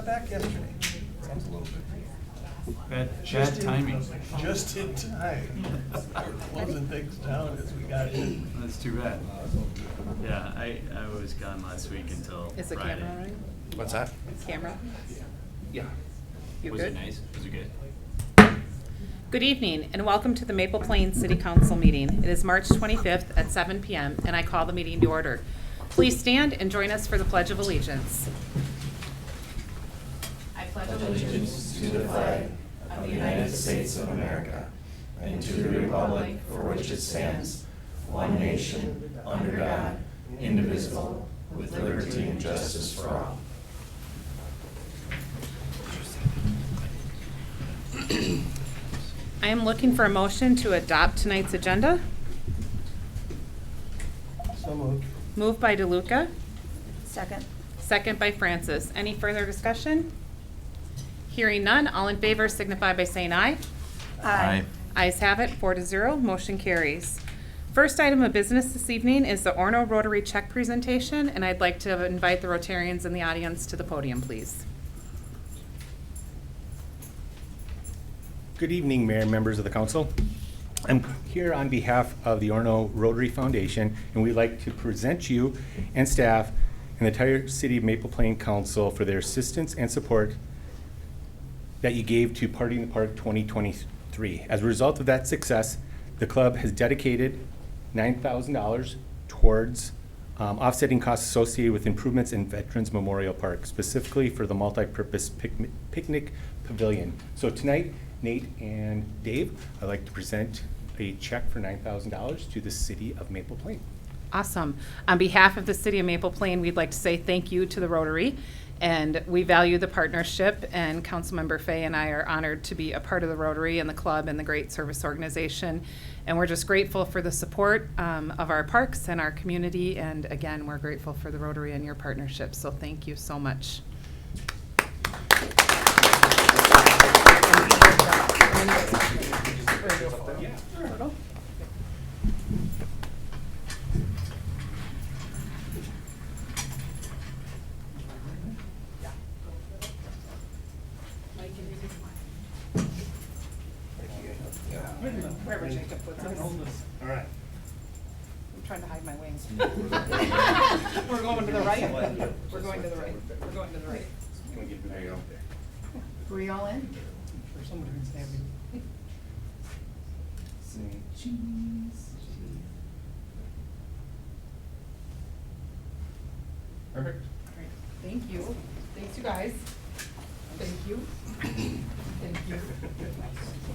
the back yesterday. Sounds a little bit. Bad Just timing. Just in time. We're closing things down as we got in. That's too bad. Yeah, I was gone last week until Is the Friday. camera right? What's that? Camera? Yeah. You Was good? it nice? Was it good? Good evening and welcome to the Maple Plains City Council meeting. It is March 25th at 7 p.m. and I call the meeting to order. Please stand and join us for the Pledge of Allegiance. I pledge allegiance to the flag of the United States of America and to the republic for which it stands, one nation, under God, indivisible, with liberty and justice for all. I am looking for a motion to adopt tonight's agenda. So moved. Moved by DeLuca, Second. second by Francis. Any further discussion? Hearing none, all in favor signify by saying aye. Aye. Ayes have it, 4-0, motion carries. First item of business this evening is the Orono Rotary check presentation, and I'd like to invite the Rotarians in the audience to the podium, please. Good evening, Mayor and members of the council. I'm here on behalf of the Orono Rotary Foundation, and we'd like to present you and staff and the entire City of Maple Plain Council for their assistance and support that you gave to Party in the Park 2023. As a result of that success, the club has dedicated $9,000 towards offsetting costs associated with improvements in Veterans Memorial Park, specifically for the multi-purpose picnic pavilion. So tonight, Nate and Dave, I'd like to present a check for $9,000 to the City of Maple Plain. Awesome. On behalf of the City of Maple Plain, we'd like to say thank you to the Rotary, and we value the partnership, and Councilmember Fay and I are honored to be a part of the Rotary and the club and the great service organization, and we're just grateful for the support of our parks and our community, and again, we're grateful for the Rotary and your partnership, so thank you so much. Wherever Jacob puts us. All right. I'm trying to hide my wings. We're going to the right. We're going to the right. We're going to the right. There you go. Were you all in? For somebody who's having. Perfect. All right. Thank you. Thanks, you guys. Thank you. Thank you.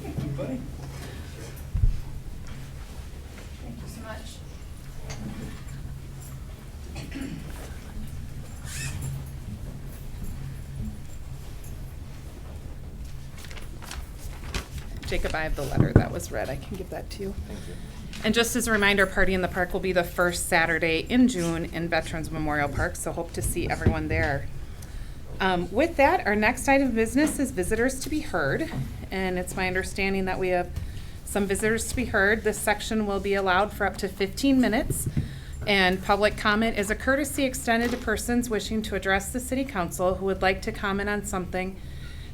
Thank you, buddy. Thank you so much. Jacob, I have the letter that was read. I can give that to you. Thank you. And just as a reminder, Party in the Park will be the first Saturday in June in Veterans Memorial Park, so hope to see everyone there. With that, our next item of business is visitors to be heard, and it's my understanding that we have some visitors to be heard. This section will be allowed for up to 15 minutes, and public comment is a courtesy extended to persons wishing to address the City Council who would like to comment on something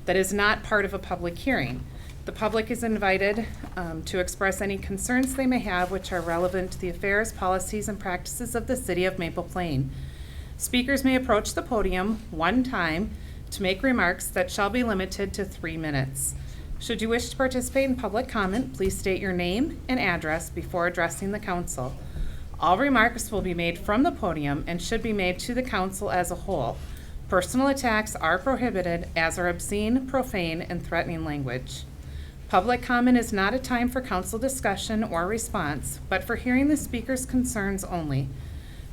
that is not part of a public hearing. The public is invited to express any concerns they may have which are relevant to the affairs, policies, and practices of the City of Maple Plain. Speakers may approach the podium one time to make remarks that shall be limited to 3 minutes. Should you wish to participate in public comment, please state your name and address before addressing the council. All remarks will be made from the podium and should be made to the council as a whole. Personal attacks are prohibited, as are obscene, profane, and threatening language. Public comment is not a time for council discussion or response, but for hearing the speaker's concerns only.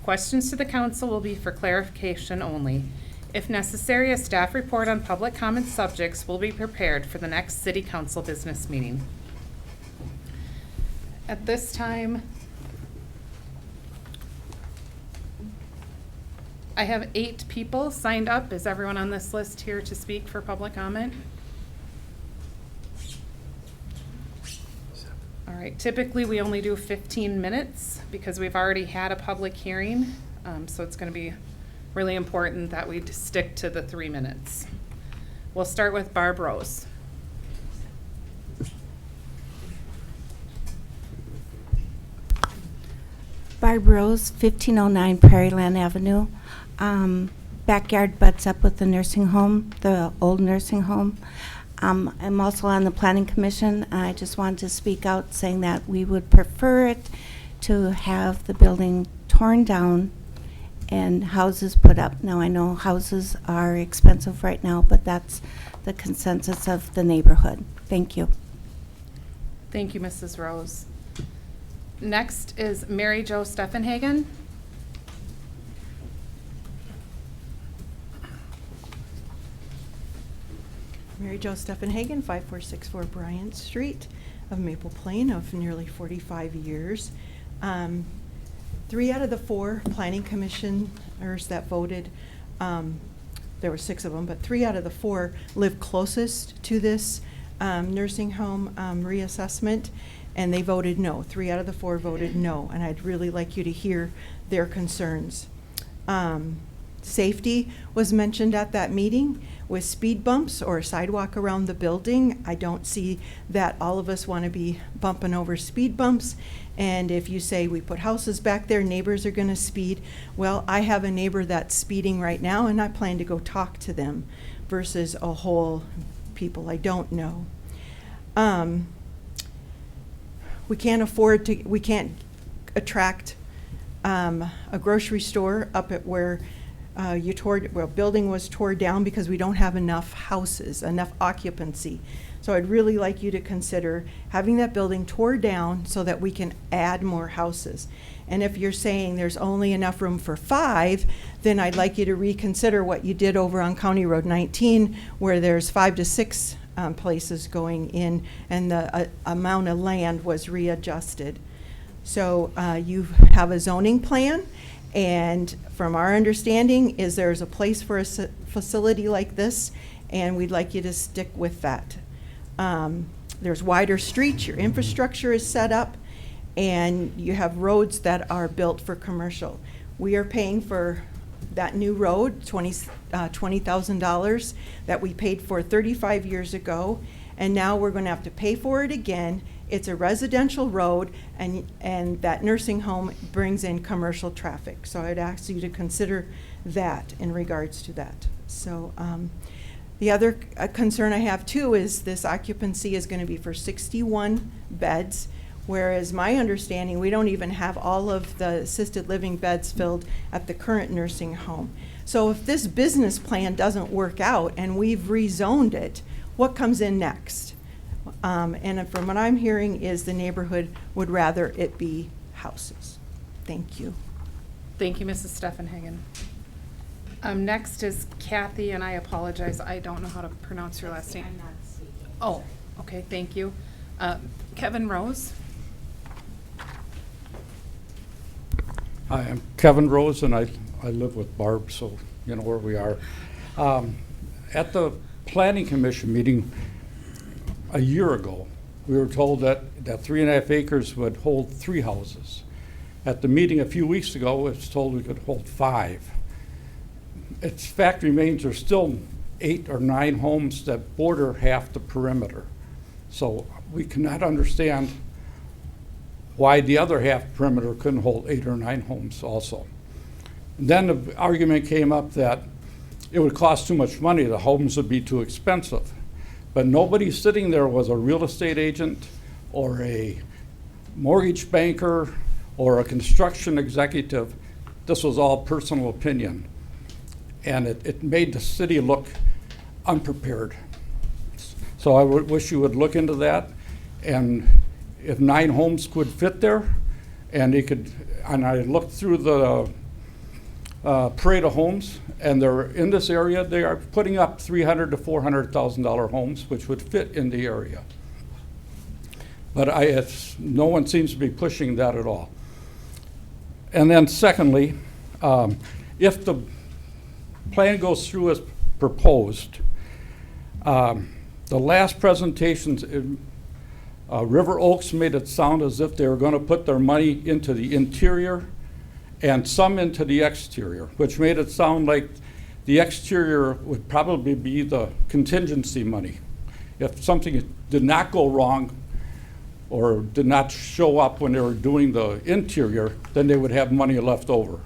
Questions to the council will be for clarification only. If necessary, a staff report on public comment subjects will be prepared for the next City Council business meeting. At this time, I have 8 people signed up. Is everyone on this list here to speak for public comment? All right, typically we only do 15 minutes because we've already had a public hearing. So it's going to be really important that we stick to the 3 minutes. We'll start with Barb Rose. Barb Rose, 1509 Prairieland Avenue. Backyard butts up with the nursing home, the old nursing home. I'm also on the planning commission. I just wanted to speak out saying that we would prefer it to have the building torn down and houses put up. Now, I know houses are expensive right now, but that's the consensus of the neighborhood. Thank you. Thank you, Mrs. Rose. Next is Mary Jo Steffenhagen. Mary Jo Steffenhagen, 5464 Bryant Street of Maple Plain, of nearly 45 years. 3 out of the 4 planning commissioners that voted, there were 6 of them, but 3 out of the 4 live closest to this nursing home reassessment, and they voted no. 3 out of the 4 voted no, and I'd really like you to hear their concerns. Safety was mentioned at that meeting with speed bumps or a sidewalk around the building. I don't see that all of us want to be bumping over speed bumps. And if you say we put houses back there, neighbors are going to speed. Well, I have a neighbor that's speeding right now, and I plan to go talk to them versus a whole people I don't know. We can't attract a grocery store up at where building was tore down because we don't have enough houses, enough occupancy. So I'd really like you to consider having that building tore down so that we can add more houses. And if you're saying there's only enough room for 5, then I'd like you to reconsider what you did over on County Road 19, where there's 5 to 6 places going in, and the amount of land was readjusted. So you have a zoning plan, and from our understanding is there's a place for a facility like this, and we'd like you to stick with that. There's wider streets, your infrastructure is set up, and you have roads that are built for commercial. We are paying for that new road, $20,000 that we paid for 35 years ago, and now we're going to have to pay for it again. It's a residential road, and that nursing home brings in commercial traffic. So I'd ask you to consider that in regards to that. So the other concern I have too is this occupancy is going to be for 61 beds, whereas my understanding, we don't even have all of the assisted living beds filled at the current nursing home. So if this business plan doesn't work out and we've rezoned it, what comes in next? And from what I'm hearing is the neighborhood would rather it be houses. Thank you. Thank you, Mrs. Steffenhagen. Next is Kathy, and I apologize, I don't know how to pronounce your last name. I'm not speaking. Oh, okay, thank you. Kevin Rose. Hi, I'm Kevin Rose, and I live with Barb, so you know where we are. At the Planning Commission meeting a year ago, we were told that 3.5 acres would hold 3 houses. At the meeting a few weeks ago, it was told we could hold 5. Its fact remains there's still 8 or 9 homes that border half the perimeter. So we cannot understand why the other half perimeter couldn't hold 8 or 9 homes also. And then the argument came up that it would cost too much money, the homes would be too expensive. But nobody sitting there was a real estate agent or a mortgage banker or a construction executive. This was all personal opinion. And it made the city look unprepared. So I wish you would look into that. And if 9 homes could fit there, and I looked through the parade of homes, and they're in this area, they are putting up $300,000 to $400,000 homes, which would fit in the area. But no one seems to be pushing that at all. And then secondly, if the plan goes through as proposed, the last presentations, River Oaks made it sound as if they were going to put their money into the interior and some into the exterior, which made it sound like The exterior would probably be the contingency money. If something did not go wrong or did not show up when they were doing the interior, then they would have money left over.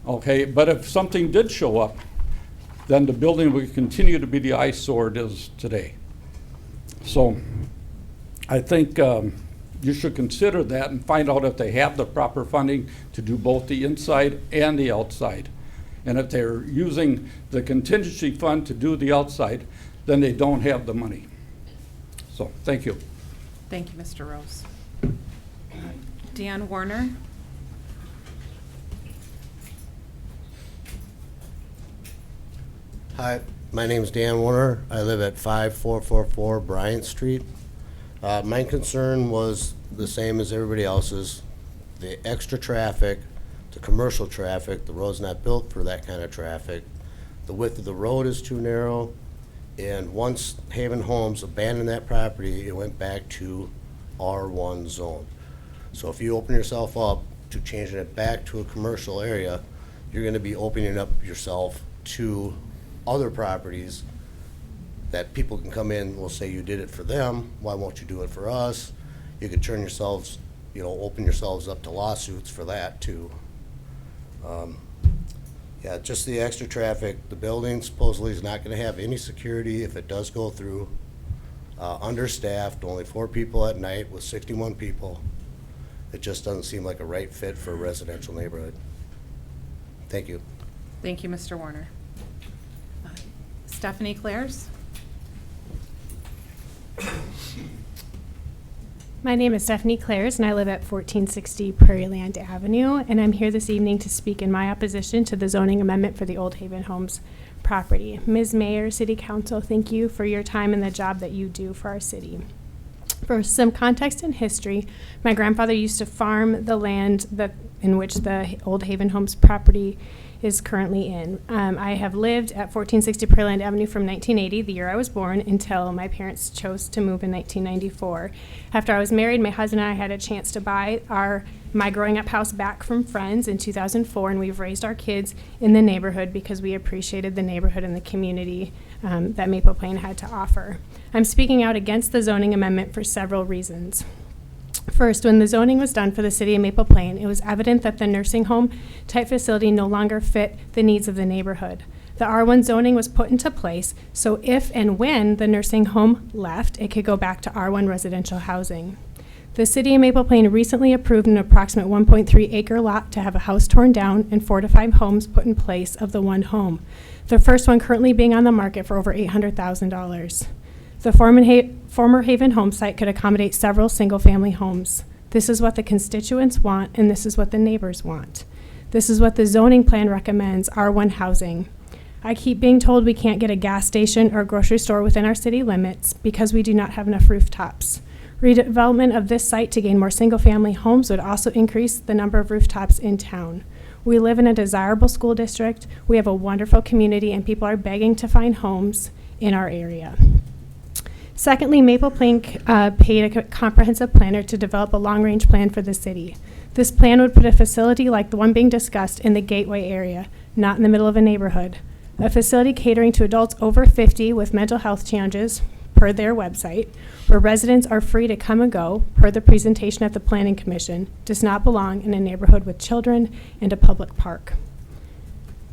Okay, but if something did show up, then the building would continue to be the eyesore it is today. So I think you should consider that and find out if they have the proper funding to do both the inside and the outside. And if they're using the contingency fund to do the outside, then they don't have the money. So, thank you. Thank you, Mr. Rose. Dan Warner? Hi, my name is Dan Warner. I live at 5444 Bryant Street. My concern was the same as everybody else's. The extra traffic, the commercial traffic, the road's not built for that kind of traffic. The width of the road is too narrow. And once Haven Homes abandoned that property, it went back to R1 zone. So if you open yourself up to changing it back to a commercial area, you're gonna be opening up yourself to other properties that people can come in, will say you did it for them, why won't you do it for us? You could turn yourselves, open yourselves up to lawsuits for that too. Yeah, just the extra traffic. The building supposedly is not gonna have any security if it does go through. Understaffed, only 4 people at night with 61 people. It just doesn't seem like a right fit for a residential neighborhood. Thank you. Thank you, Mr. Warner. Stephanie Clares? My name is Stephanie Clares, and I live at 1460 Prairie Land Avenue, and I'm here this evening to speak in my opposition to the zoning amendment for the Old Haven Homes property. Ms. Mayor, City Council, thank you for your time and the job that you do for our city. For some context and history, my grandfather used to farm the land in which the Old Haven Homes property is currently in. I have lived at 1460 Prairie Land Avenue from 1980, the year I was born, until my parents chose to move in 1994. After I was married, my husband and I had a chance to buy my growing up house back from friends in 2004, and we've raised our kids in the neighborhood because we appreciated the neighborhood and the community that Maple Plain had to offer. I'm speaking out against the zoning amendment for several reasons. First, when the zoning was done for the city of Maple Plain, it was evident that the nursing home type facility no longer fit the needs of the neighborhood. The R1 zoning was put into place, so if and when the nursing home left, it could go back to R1 residential housing. The city of Maple Plain recently approved an approximate 1.3 acre lot to have a house torn down and 4 to 5 homes put in place of the one home. The first one currently being on the market for over $800,000. The former Haven home site could accommodate several single-family homes. This is what the constituents want, and this is what the neighbors want. This is what the zoning plan recommends, R1 housing. I keep being told we can't get a gas station or grocery store within our city limits because we do not have enough rooftops. Redevelopment of this site to gain more single-family homes would also increase the number of rooftops in town. We live in a desirable school district, we have a wonderful community, and people are begging to find homes in our area. Secondly, Maple Plain paid a comprehensive planner to develop a long-range plan for the city. This plan would put a facility like the one being discussed in the Gateway area, not in the middle of a neighborhood. A facility catering to adults over 50 with mental health challenges, per their website, where residents are free to come and go, per the presentation at the Planning Commission, does not belong in a neighborhood with children and a public park.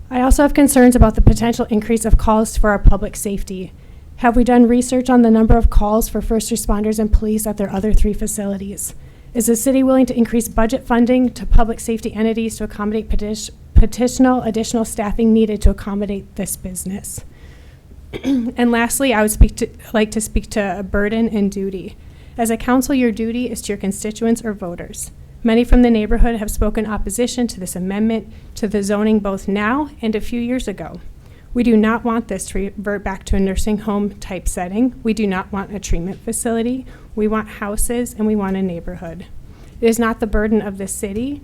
I also have concerns about the potential increase of calls for our public safety. Have we done research on the number of calls for first responders and police at their other 3 facilities? Is the city willing to increase budget funding to public safety entities to accommodate additional staffing needed to accommodate this business? And lastly, I would like to speak to a burden and duty. As a council, your duty is to your constituents or voters. Many from the neighborhood have spoken opposition to this amendment to the zoning both now and a few years ago. We do not want this to revert back to a nursing home type setting. We do not want a treatment facility. We want houses and we want a neighborhood. It is not the burden of the city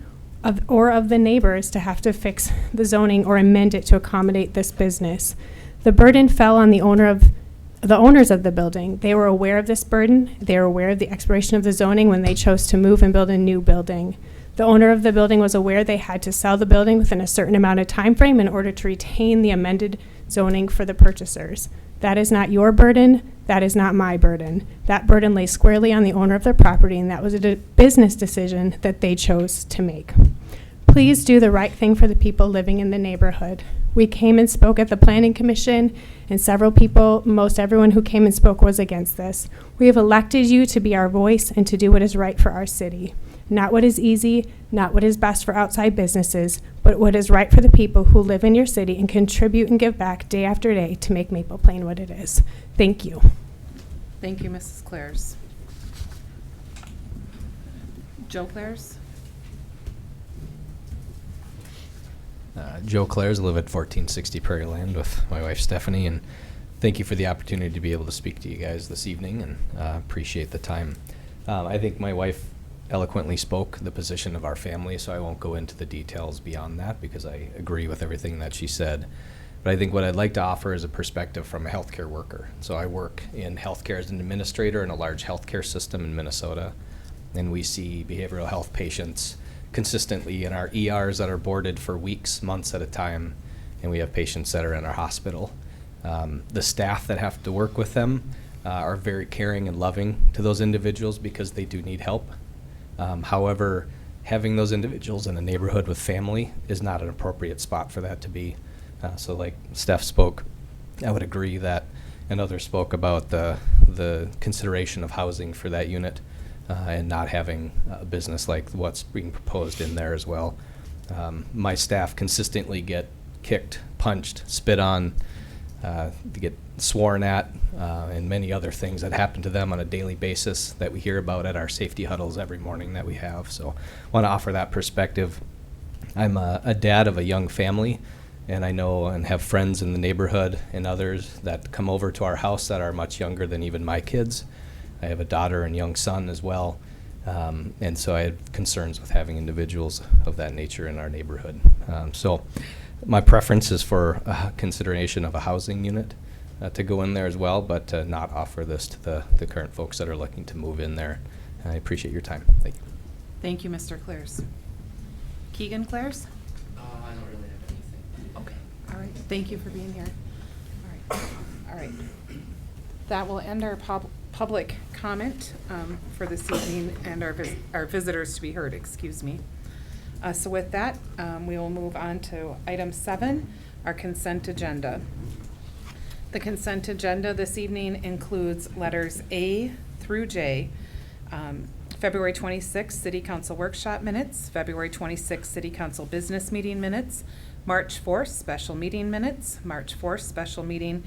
or of the neighbors to have to fix the zoning or amend it to accommodate this business. The burden fell on the owners of the building. They were aware of this burden. They were aware of the expiration of the zoning when they chose to move and build a new building. The owner of the building was aware they had to sell the building within a certain amount of time frame in order to retain the amended zoning for the purchasers. That is not your burden. That is not my burden. That burden lay squarely on the owner of the property, and that was a business decision that they chose to make. Please do the right thing for the people living in the neighborhood. We came and spoke at the Planning Commission, and several people, most everyone who came and spoke was against this. We have elected you to be our voice and to do what is right for our city. Not what is easy, not what is best for outside businesses, but what is right for the people who live in your city and contribute and give back day after day to make Maple Plain what it is. Thank you. Thank you, Mrs. Clares. Joe Clares? Joe Clares, live at 1460 Prairie Land with my wife Stephanie, and thank you for the opportunity to be able to speak to you guys this evening, and appreciate the time. I think my wife eloquently spoke the position of our family, so I won't go into the details beyond that because I agree with everything that she said. But I think what I'd like to offer is a perspective from a healthcare worker. So I work in healthcare as an administrator in a large healthcare system in Minnesota, and we see behavioral health patients consistently in our ERs that are boarded for weeks, months at a time, and we have patients that are in our hospital. The staff that have to work with them are very caring and loving to those individuals because they do need help. However, having those individuals in a neighborhood with family is not an appropriate spot for that to be. So like Steph spoke, I would agree that, and others spoke about the consideration of housing for that unit and not having a business like what's being proposed in there as well. My staff consistently get kicked, punched, spit on, to get sworn at, and many other things that happen to them on a daily basis that we hear about at our safety huddles every morning that we have. So I want to offer that perspective. I'm a dad of a young family, and I know and have friends in the neighborhood and others that come over to our house that are much younger than even my kids. I have a daughter and young son as well, and so I have concerns with having individuals of that nature in our neighborhood. So my preference is for consideration of a housing unit to go in there as well, but to not offer this to the current folks that are looking to move in there. I appreciate your time. Thank you. Thank you, Mr. Clares. Keegan Clares? I don't really have anything. Okay, all right, thank you for being here. All right. That will end our public comment for this evening and our visitors to be heard, excuse me. So with that, we will move on to item 7, our consent agenda. The consent agenda this evening includes letters A through J. February 26th City Council Workshop Minutes, February 26th City Council Business Meeting Minutes, March 4th Special Meeting Minutes, March 4th Special Meeting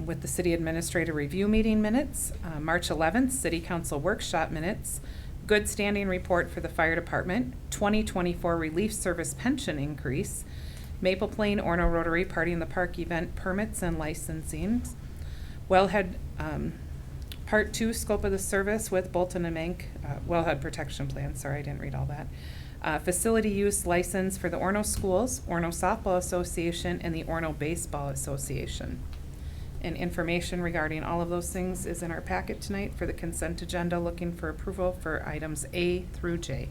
with the City Administrator Review Meeting Minutes, March 11th City Council Workshop Minutes, Good Standing Report for the Fire Department, 2024 Relief Service Pension Increase, Maple Plain Orono Rotary Party in the Park event permits and licensing, Wellhead Part 2 Scope of the Service with Bolton and Mank, Wellhead Protection Plan, sorry I didn't read all that. Facility use license for the Orono Schools, Orono Softball Association, and the Orono Baseball Association. And information regarding all of those things is in our packet tonight for the consent agenda, looking for approval for items A through J.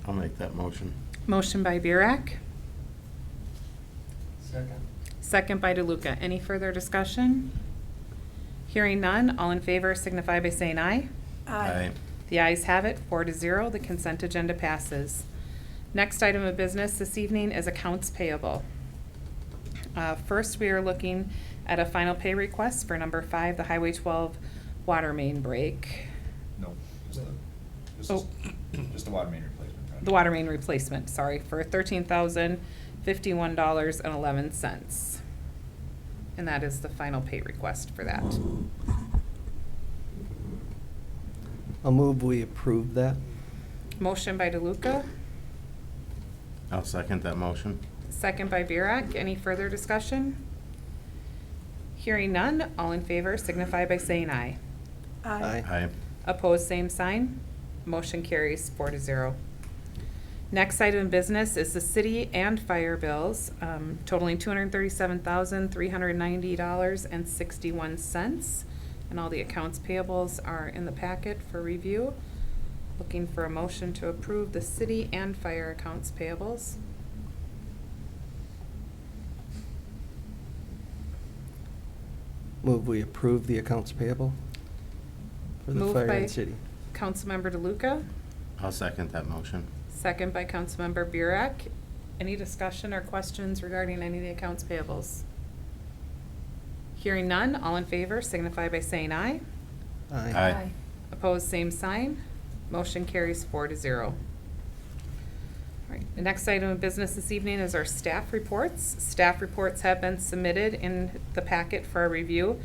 I'll make that motion. Motion by Burek, Second. second by DeLuca. Any further discussion? Hearing none, all in favor signify by saying aye. Aye. The ayes have it, 4-0. The consent agenda passes. Next item of business this evening is accounts payable. First, we are looking at a final pay request for number 5, the Highway 12 water main break. No, Oh. just the water main replacement project. The water main replacement, sorry, for $13,051.11. And that is the final pay request for that. I'll move we approve that. Motion by DeLuca, I'll second that motion. second by Burek. Any further discussion? Hearing none, all in favor signify by saying aye. Aye. Opposed, same sign. Motion carries 4-0. Next item of business is the city and fire bills totaling $237,390.61. And all the accounts payables are in the packet for review. Looking for a motion to approve the city and fire accounts payables. Move we approve the accounts payable for the Moved fire by and city. Councilmember DeLuca, I'll second that motion. second by Councilmember Burek. Any discussion or questions regarding any of the accounts payables? Hearing none, all in favor signify by saying aye. Aye. Opposed, same sign. Motion carries 4-0. All right, the next item of business this evening is our staff reports. Staff reports have been submitted in the packet for our review.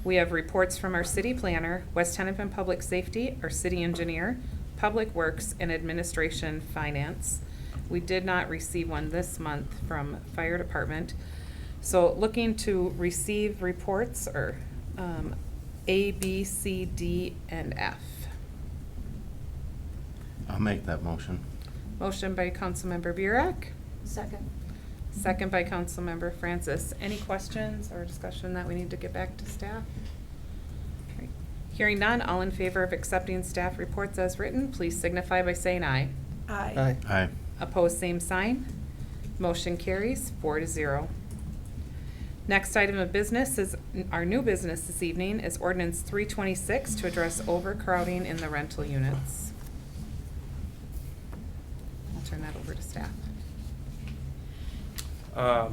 We have reports from our city planner, West Hennepin Public Safety, our city engineer, Public Works, and Administration Finance. We did not receive one this month from Fire Department. So looking to receive reports or A, B, C, D, and F. I'll make that motion. Motion by Councilmember Burek, Second. second by Councilmember Francis. Any questions or discussion that we need to get back to staff? Okay. Hearing none, all in favor of accepting staff reports as written, please signify by saying aye. Aye. Aye. Opposed, same sign. Motion carries 4-0. Next item of business is, our new business this evening is Ordinance 326 to address overcrowding in the rental units. I'll turn that over to staff. I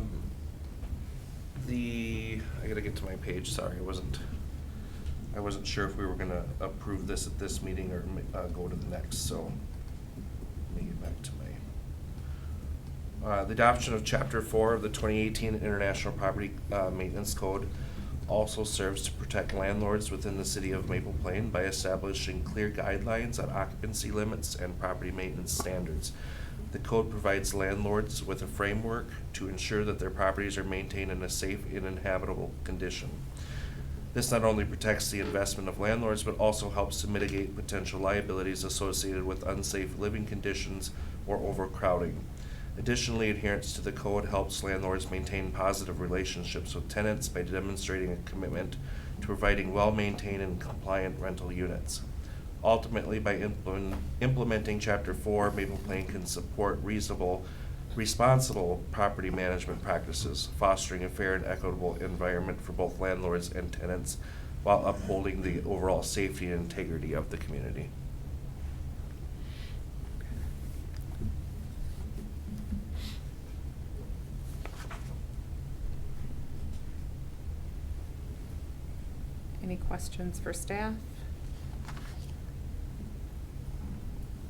gotta get to my page, sorry, I wasn't sure if we were gonna approve this at this meeting or go to the next, so let me get back to my. The adoption of Chapter 4 of the 2018 International Property Maintenance Code also serves to protect landlords within the city of Maple Plain by establishing clear guidelines on occupancy limits and property maintenance standards. The code provides landlords with a framework to ensure that their properties are maintained in a safe and inhabitable condition. This not only protects the investment of landlords, but also helps to mitigate potential liabilities associated with unsafe living conditions or overcrowding. Additionally, adherence to the code helps landlords maintain positive relationships with tenants by demonstrating a commitment to providing well-maintained and compliant rental units. Ultimately, by implementing Chapter 4, Maple Plain can support responsible property management practices, fostering a fair and equitable environment for both landlords and tenants while upholding the overall safety and integrity of the community. Any questions for staff?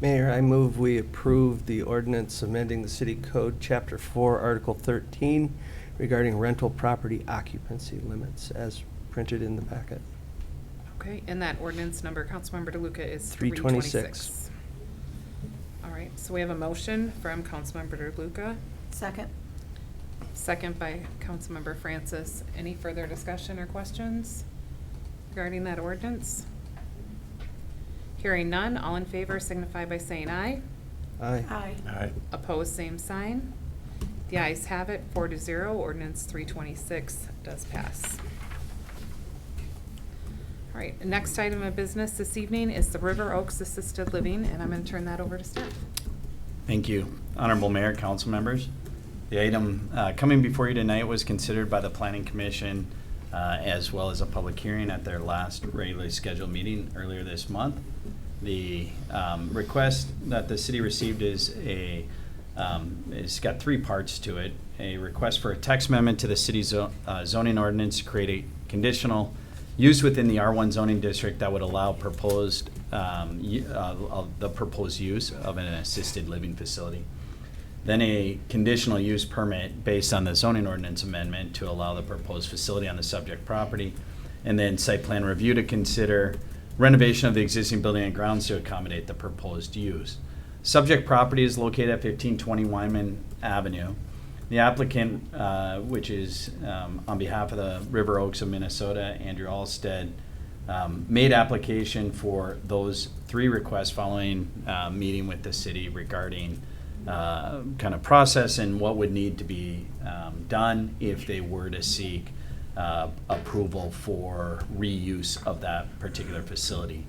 Mayor, I move we approve the ordinance amending the city code, Chapter 4, Article 13, regarding rental property occupancy limits as printed in the packet. Okay, and that ordinance number, Councilmember DeLuca, is 326. All right, so we have a motion from Councilmember DeLuca, Second. second by Councilmember Francis. Any further discussion or questions regarding that ordinance? Hearing none, all in favor signify by saying aye. Aye. Aye. Opposed, same sign. The ayes have it, 4-0. Ordinance 326 does pass. All right, next item of business this evening is the River Oaks Assisted Living, and I'm going to turn that over to staff. Thank you. Honorable Mayor, council members. The item coming before you tonight was considered by the Planning Commission as well as a public hearing at their last regularly scheduled meeting earlier this month. The request that the city received is it's got three parts to it. A request for a text amendment to the city's zoning ordinance to create a conditional use within the R1 zoning district that would allow proposed the proposed use of an assisted living facility. Then a conditional use permit based on the zoning ordinance amendment to allow the proposed facility on the subject property. And then site plan review to consider renovation of the existing building and grounds to accommodate the proposed use. Subject property is located at 1520 Wyman Avenue. The applicant, which is on behalf of the River Oaks of Minnesota, Andrew Alstead, made application for those three requests following meeting with the city regarding kind of process and what would need to be done if they were to seek approval for reuse of that particular facility.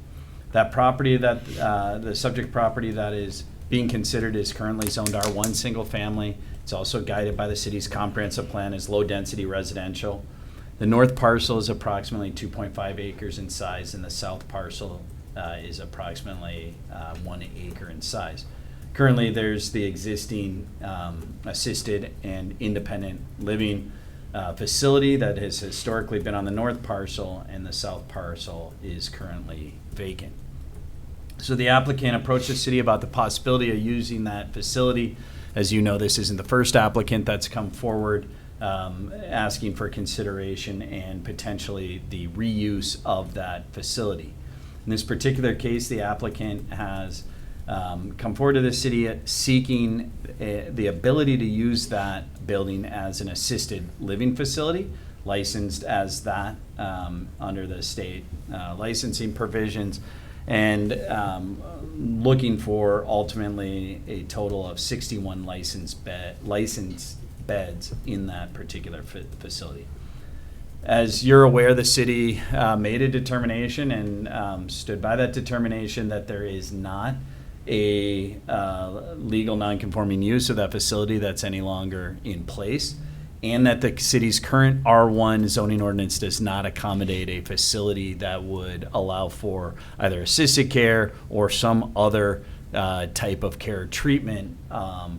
That property that, the subject property that is being considered is currently zoned R1 single family. It's also guided by the city's comprehensive plan as low-density residential. The north parcel is approximately 2.5 acres in size, and the south parcel is approximately 1 acre in size. Currently, there's the existing assisted and independent living facility that has historically been on the north parcel, and the south parcel is currently vacant. So the applicant approached the city about the possibility of using that facility. As you know, this isn't the first applicant that's come forward asking for consideration and potentially the reuse of that facility. In this particular case, the applicant has come forward to the city seeking the ability to use that building as an assisted living facility, licensed as that under the state licensing provisions, and looking for ultimately a total of 61 licensed beds in that particular facility. As you're aware, the city made a determination and stood by that determination that there is not a legal non-conforming use of that facility that's any longer in place, and that the city's current R1 zoning ordinance does not accommodate a facility that would allow for either assisted care or some other type of care or treatment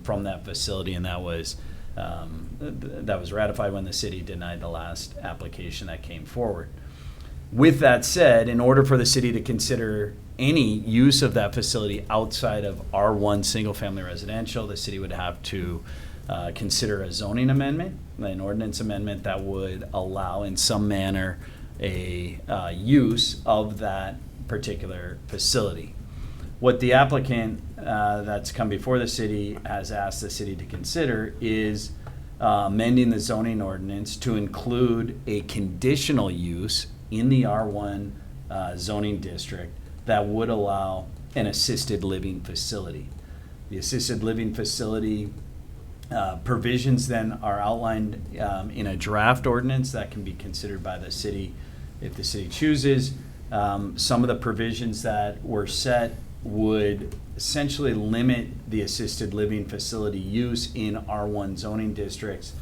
from that facility, and that was ratified when the city denied the last application that came forward. With that said, in order for the city to consider any use of that facility outside of R1 single-family residential, the city would have to consider a zoning amendment, an ordinance amendment that would allow in some manner a use of that particular facility. What the applicant that's come before the city has asked the city to consider is amending the zoning ordinance to include a conditional use in the R1 zoning district that would allow an assisted living facility. The assisted living facility provisions then are outlined in a draft ordinance that can be considered by the city if the city chooses. Some of the provisions that were set would essentially limit the assisted living facility use in R1 zoning districts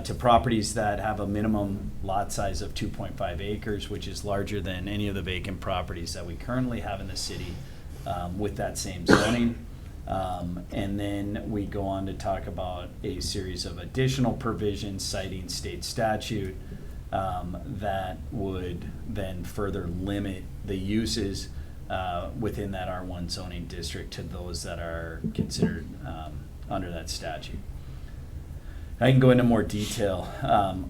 to properties that have a minimum lot size of 2.5 acres, which is larger than any of the vacant properties that we currently have in the city with that same zoning. And then we go on to talk about a series of additional provisions citing state statute that would then further limit the uses within that R1 zoning district to those that are considered under that statute. I can go into more detail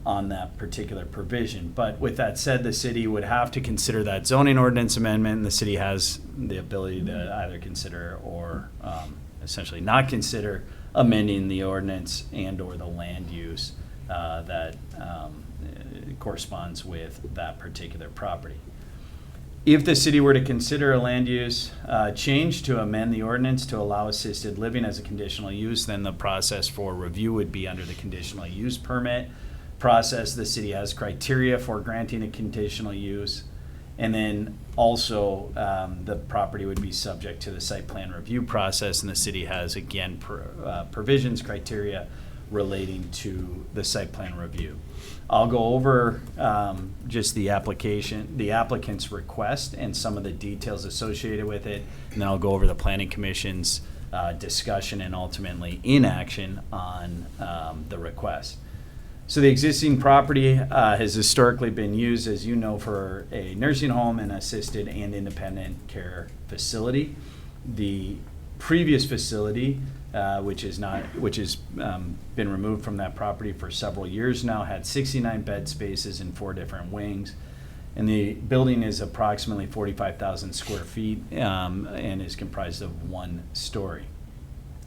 on that particular provision, but with that said, the city would have to consider that zoning ordinance amendment, and the city has the ability to either consider or essentially not consider amending the ordinance and or the land use that corresponds with that particular property. If the city were to consider a land use change to amend the ordinance to allow assisted living as a conditional use, then the process for review would be under the conditional use permit process. The city has criteria for granting a conditional use. And then also the property would be subject to the site plan review process, and the city has, again, provisions, criteria relating to the site plan review. I'll go over just the applicant's request and some of the details associated with it, and then I'll go over the Planning Commission's discussion and ultimately inaction on the request. So the existing property has historically been used, as you know, for a nursing home and assisted and independent care facility. The previous facility, which has been removed from that property for several years now, had 69 bed spaces in 4 different wings. And the building is approximately 45,000 square feet and is comprised of 1 story.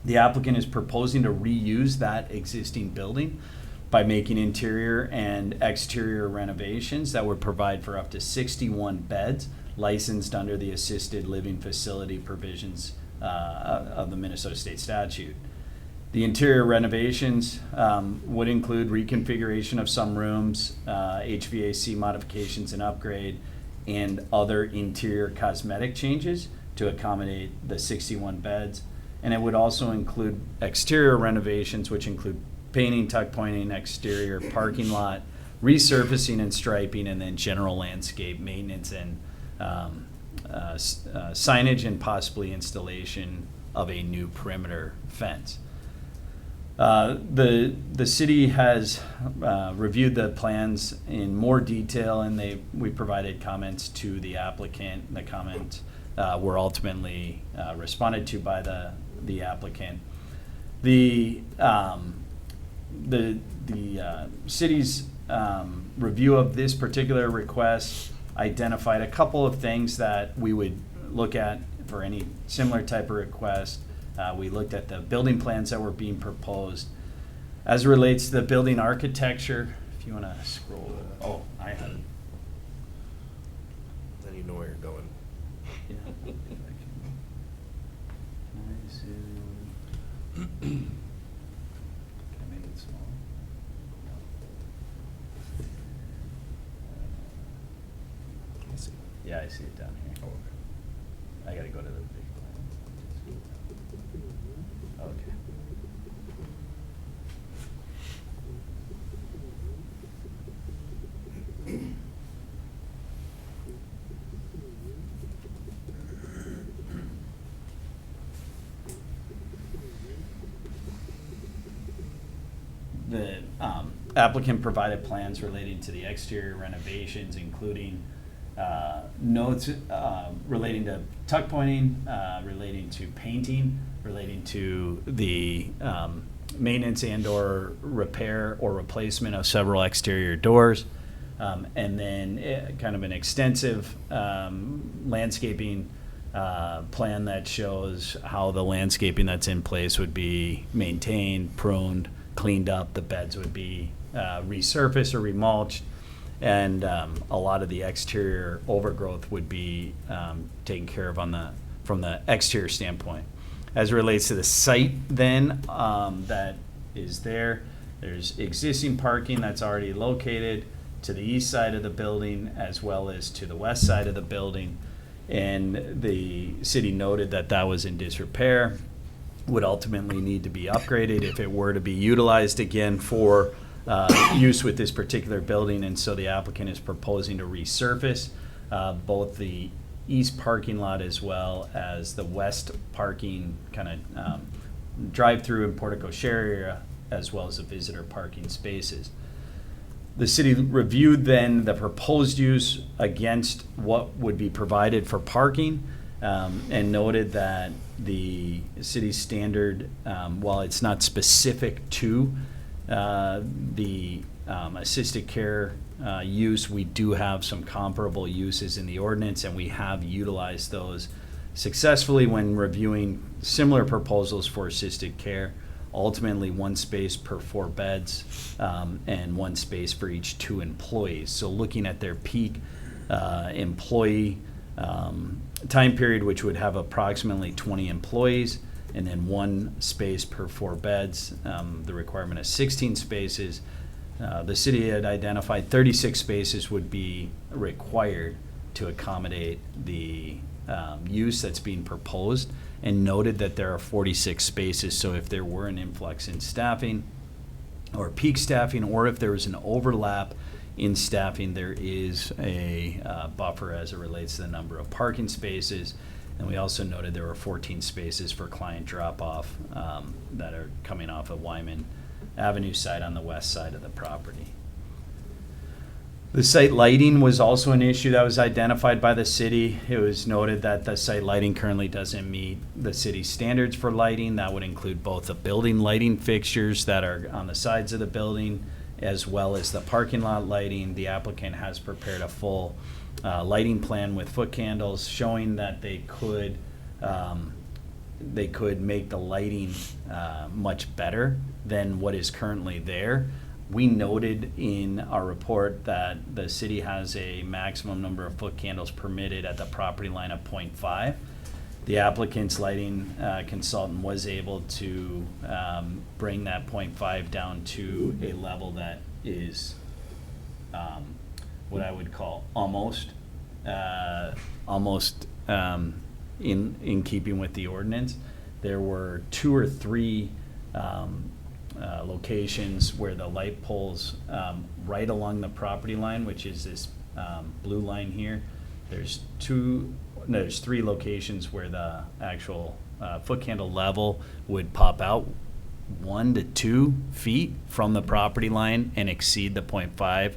The applicant is proposing to reuse that existing building by making interior and exterior renovations that would provide for up to 61 beds licensed under the assisted living facility provisions of the Minnesota state statute. The interior renovations would include reconfiguration of some rooms, HVAC modifications and upgrade, and other interior cosmetic changes to accommodate the 61 beds. And it would also include exterior renovations, which include painting, tuck pointing, exterior parking lot, resurfacing and striping, and then general landscape maintenance and signage and possibly installation of a new perimeter fence. The city has reviewed the plans in more detail, and we provided comments to the applicant. The comments were ultimately responded to by the applicant. The city's review of this particular request identified a couple of things that we would look at for any similar type of request. We looked at the building plans that were being proposed. As it relates to the building architecture, if you want to scroll, oh, I have it. Then you know where you're going. Yeah. Can I make it small? Yeah, I see it down here. Oh, okay. I gotta go to the big plan. Okay. The applicant provided plans relating to the exterior renovations, including notes relating to tuck pointing, relating to painting, relating to the maintenance and/or repair or replacement of several exterior doors, and then kind of an extensive landscaping plan that shows how the landscaping that's in place would be maintained, pruned, cleaned up. The beds would be resurfaced or remulched, and a lot of the exterior overgrowth would be taken care of from the exterior standpoint. As it relates to the site then that is there's existing parking that's already located to the east side of the building as well as to the west side of the building, and the city noted that that was in disrepair, would ultimately need to be upgraded if it were to be utilized again for use with this particular building. And so the applicant is proposing to resurface both the east parking lot as well as the west parking kind of drive-through and portico share area, as well as the visitor parking spaces. The city reviewed then the proposed use against what would be provided for parking, and noted that the city's standard, while it's not specific to the assisted care use, we do have some comparable uses in the ordinance, and we have utilized those successfully when reviewing similar proposals for assisted care. Ultimately, 1 space per 4 beds, and 1 space for each 2 employees. So looking at their peak employee time period, which would have approximately 20 employees, and then 1 space per 4 beds, the requirement of 16 spaces. The city had identified 36 spaces would be required to accommodate the use that's being proposed, and noted that there are 46 spaces. So if there were an influx in staffing or peak staffing, or if there was an overlap in staffing, there is a buffer as it relates to the number of parking spaces. And we also noted there were 14 spaces for client drop-off that are coming off of Wyman Avenue side on the west side of the property. The site lighting was also an issue that was identified by the city. It was noted that the site lighting currently doesn't meet the city's standards for lighting. That would include both the building lighting fixtures that are on the sides of the building, as well as the parking lot lighting. The applicant has prepared a full lighting plan with foot candles showing that they could make the lighting much better than what is currently there. We noted in our report that the city has a maximum number of foot candles permitted at the property line of 0.5. The applicant's lighting consultant was able to bring that 0.5 down to a level that is what I would call almost in keeping with the ordinance. There were 2 or 3 locations where the light poles right along the property line, which is this blue line here. There's 3 locations where the actual foot candle level would pop out 1 to 2 feet from the property line and exceed the 0.5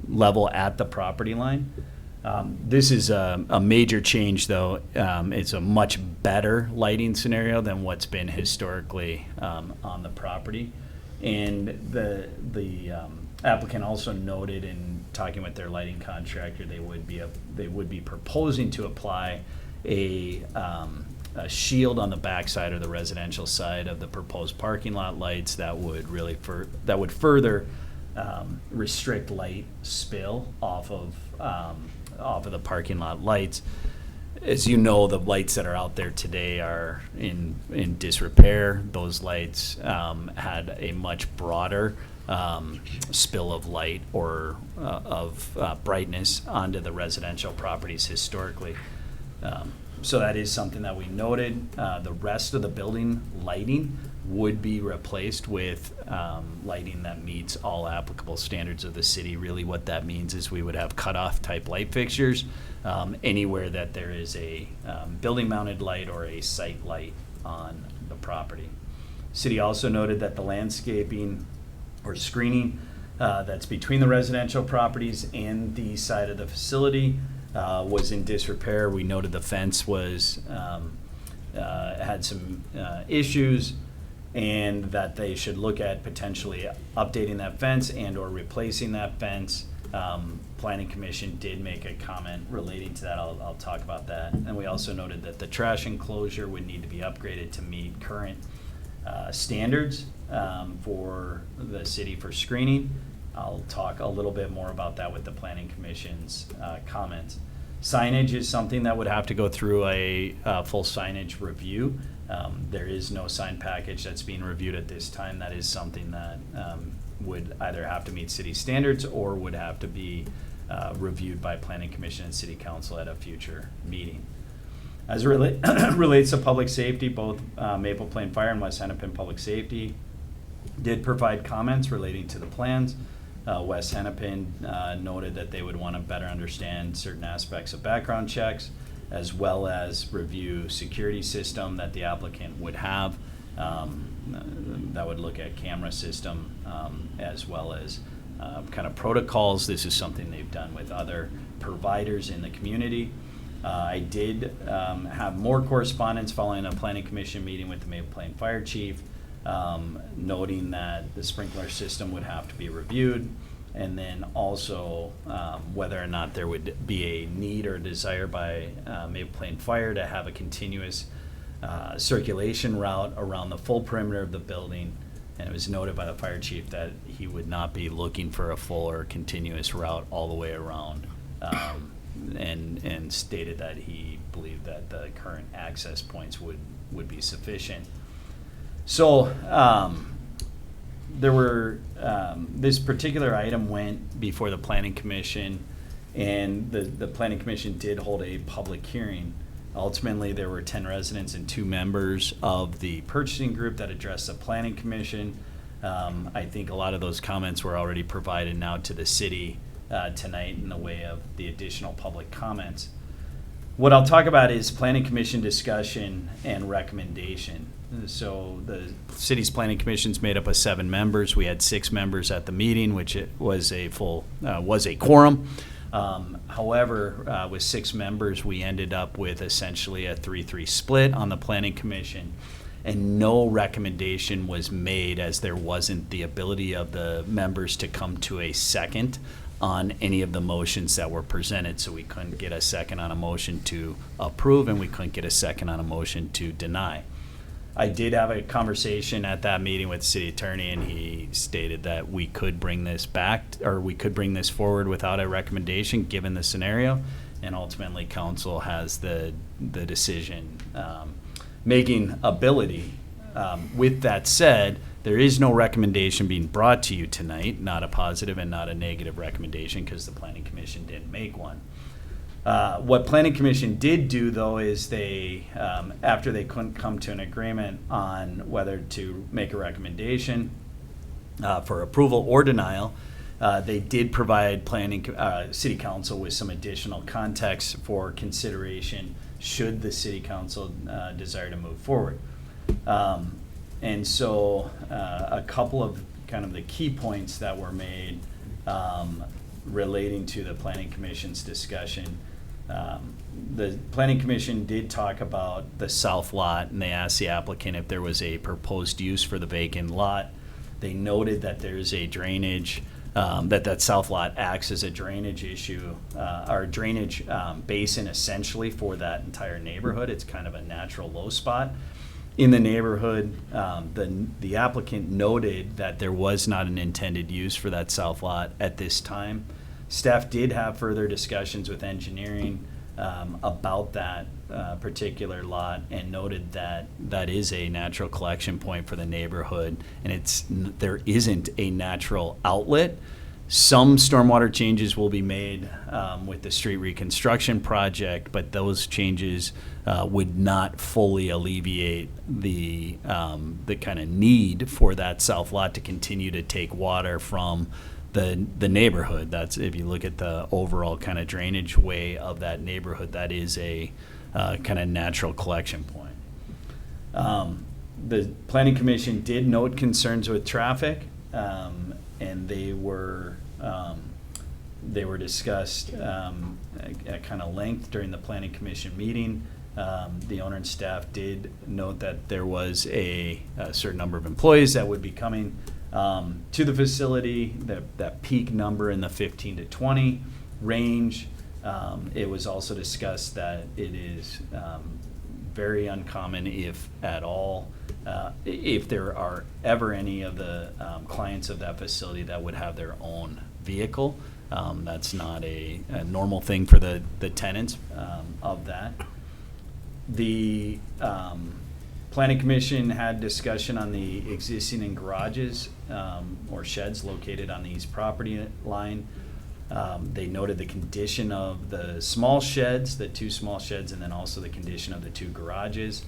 level at the property line. This is a major change, though. It's a much better lighting scenario than what's been historically on the property. And the applicant also noted in talking with their lighting contractor, they would be proposing to apply a shield on the backside or the residential side of the proposed parking lot lights that would really further restrict light spill off of the parking lot lights. As you know, the lights that are out there today are in disrepair. Those lights had a much broader spill of light or of brightness onto the residential properties historically. So that is something that we noted. The rest of the building lighting would be replaced with lighting that meets all applicable standards of the city. Really what that means is we would have cutoff type light fixtures anywhere that there is a building mounted light or a site light on the property. City also noted that the landscaping or screening that's between the residential properties and the side of the facility was in disrepair. We noted the fence was had some issues, and that they should look at potentially updating that fence and or replacing that fence. Planning Commission did make a comment relating to that. I'll talk about that. And we also noted that the trash enclosure would need to be upgraded to meet current standards for the city for screening. I'll talk a little bit more about that with the Planning Commission's comments. Signage is something that would have to go through a full signage review. There is no sign package that's being reviewed at this time. That is something that would either have to meet city standards or would have to be reviewed by Planning Commission and City Council at a future meeting. As it relates to public safety, both Maple Plain Fire and West Hennepin Public Safety did provide comments relating to the plans. West Hennepin noted that they would want to better understand certain aspects of background checks, as well as review security system that the applicant would have that would look at camera system as well as kind of protocols. This is something they've done with other providers in the community. I did have more correspondence following a Planning Commission meeting with the Maple Plain Fire Chief, noting that the sprinkler system would have to be reviewed, and then also whether or not there would be a need or desire by Maple Plain Fire to have a continuous circulation route around the full perimeter of the building. And it was noted by the fire chief that he would not be looking for a full or continuous route all the way around, and stated that he believed that the current access points would be sufficient. So there were this particular item went before the Planning Commission, and the Planning Commission did hold a public hearing. Ultimately, there were 10 residents and 2 members of the purchasing group that addressed the Planning Commission. I think a lot of those comments were already provided now to the city tonight in the way of the additional public comments. What I'll talk about is Planning Commission discussion and recommendation. So the city's Planning Commission's made up of 7 members. We had 6 members at the meeting, which it was a quorum. However, with 6 members, we ended up with essentially a 3-3 split on the Planning Commission, and no recommendation was made, as there wasn't the ability of the members to come to a second on any of the motions that were presented. So we couldn't get a second on a motion to approve, and we couldn't get a second on a motion to deny. I did have a conversation at that meeting with the city attorney, and he stated that we could bring this back, or we could bring this forward without a recommendation given the scenario. and ultimately council has the decision making ability. With that said, there is no recommendation being brought to you tonight, not a positive and not a negative recommendation, because the planning commission didn't make one. What planning commission did do, though, is they, after they couldn't come to an agreement on whether to make a recommendation for approval or denial, they did provide city council with some additional context for consideration should the city council desire to move forward. And so a couple of kind of the key points that were made relating to the planning commission's discussion. The planning commission did talk about the south lot, and they asked the applicant if there was a proposed use for the vacant lot. They noted that there's a drainage, that south lot acts as a drainage issue, or drainage basin essentially for that entire neighborhood. It's kind of a natural low spot in the neighborhood. The applicant noted that there was not an intended use for that south lot at this time. Staff did have further discussions with engineering about that particular lot, and noted that that is a natural collection point for the neighborhood, and there isn't a natural outlet. Some stormwater changes will be made with the street reconstruction project, but those changes would not fully alleviate the kind of need for that south lot to continue to take water from the neighborhood. That's, if you look at the overall kind of drainage way of that neighborhood, that is a kind of natural collection point. The planning commission did note concerns with traffic, and they were discussed at kind of length during the planning commission meeting. The owner and staff did note that there was a certain number of employees that would be coming to the facility, that peak number in the 15 to 20 range. It was also discussed that it is very uncommon, if at all, if there are ever any of the clients of that facility that would have their own vehicle. That's not a normal thing for the tenants of that. The planning commission had discussion on the existing in garages or sheds located on the east property line. They noted the condition of the small sheds, the two small sheds, and then also the condition of the two garages.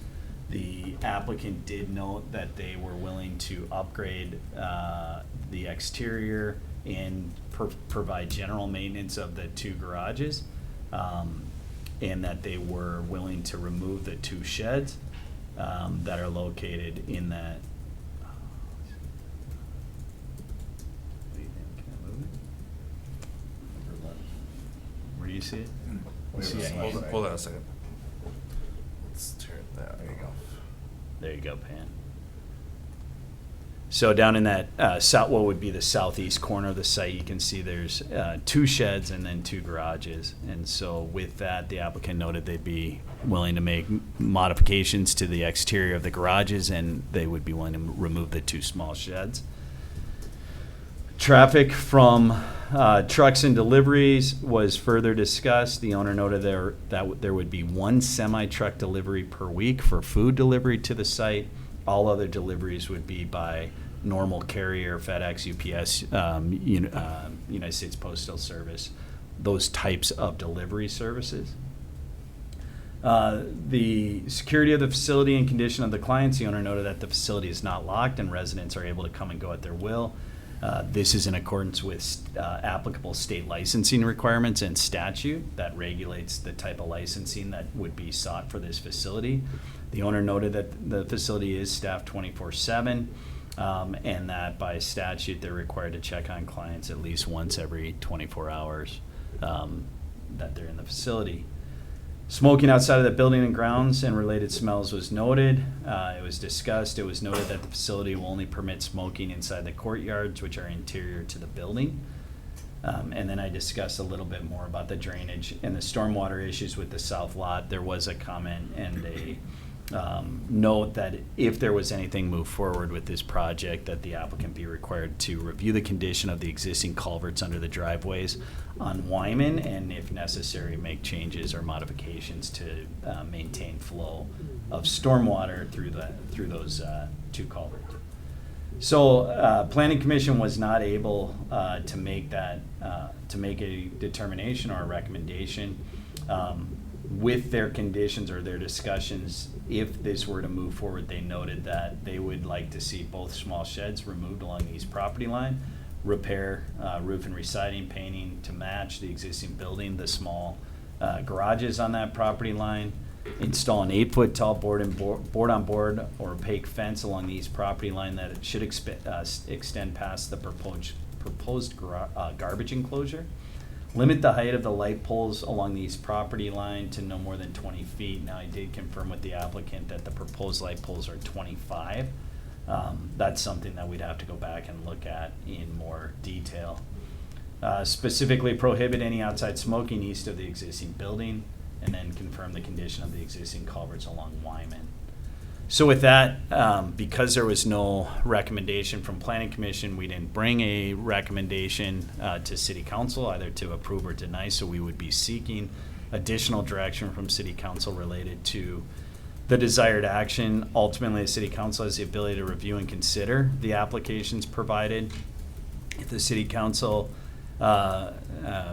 The applicant did note that they were willing to upgrade the exterior and provide general maintenance of the two garages, and that they were willing to remove the two sheds that are located in that. What do you think? Can I move it? Where do you see it? You see it here? Hold on a second. Let's turn that. There you go. There you go, Pan. So down in that what would be the southeast corner of the site, you can see there's two sheds and then two garages. And so with that, the applicant noted they'd be willing to make modifications to the exterior of the garages, and they would be willing to remove the two small sheds. Traffic from trucks and deliveries was further discussed. The owner noted that there would be one semi-truck delivery per week for food delivery to the site. All other deliveries would be by normal carrier, FedEx, UPS, United States Postal Service, those types of delivery services. The security of the facility and condition of the clients, the owner noted that the facility is not locked and residents are able to come and go at their will. This is in accordance with applicable state licensing requirements and statute that regulates the type of licensing that would be sought for this facility. The owner noted that the facility is staffed 24/7, and that by statute they're required to check on clients at least once every 24 hours that they're in the facility. Smoking outside of the building and grounds and related smells was noted. It was discussed. It was noted that the facility will only permit smoking inside the courtyards, which are interior to the building. And then I discussed a little bit more about the drainage and the stormwater issues with the south lot. There was a comment and note that if there was anything moved forward with this project, that the applicant be required to review the condition of the existing culverts under the driveways on Wyman, and if necessary, make changes or modifications to maintain flow of stormwater through those two culverts. So, Planning Commission was not able to make a determination or a recommendation. With their conditions or their discussions, if this were to move forward, they noted that they would like to see both small sheds removed along the east property line, repair roof and residing painting to match the existing building, the small garages on that property line, install an 8-foot tall board-on-board or opaque fence along the east property line that it should extend past the proposed garbage enclosure. Limit the height of the light poles along the east property line to no more than 20 feet. Now, I did confirm with the applicant that the proposed light poles are 25. That's something that we'd have to go back and look at in more detail. Specifically prohibit any outside smoking east of the existing building, and then confirm the condition of the existing culverts along Wyman. So with that, because there was no recommendation from Planning Commission, we didn't bring a recommendation to City Council either to approve or deny, so we would be seeking additional direction from City Council related to the desired action. Ultimately, the City Council has the ability to review and consider the applications provided. If the City Council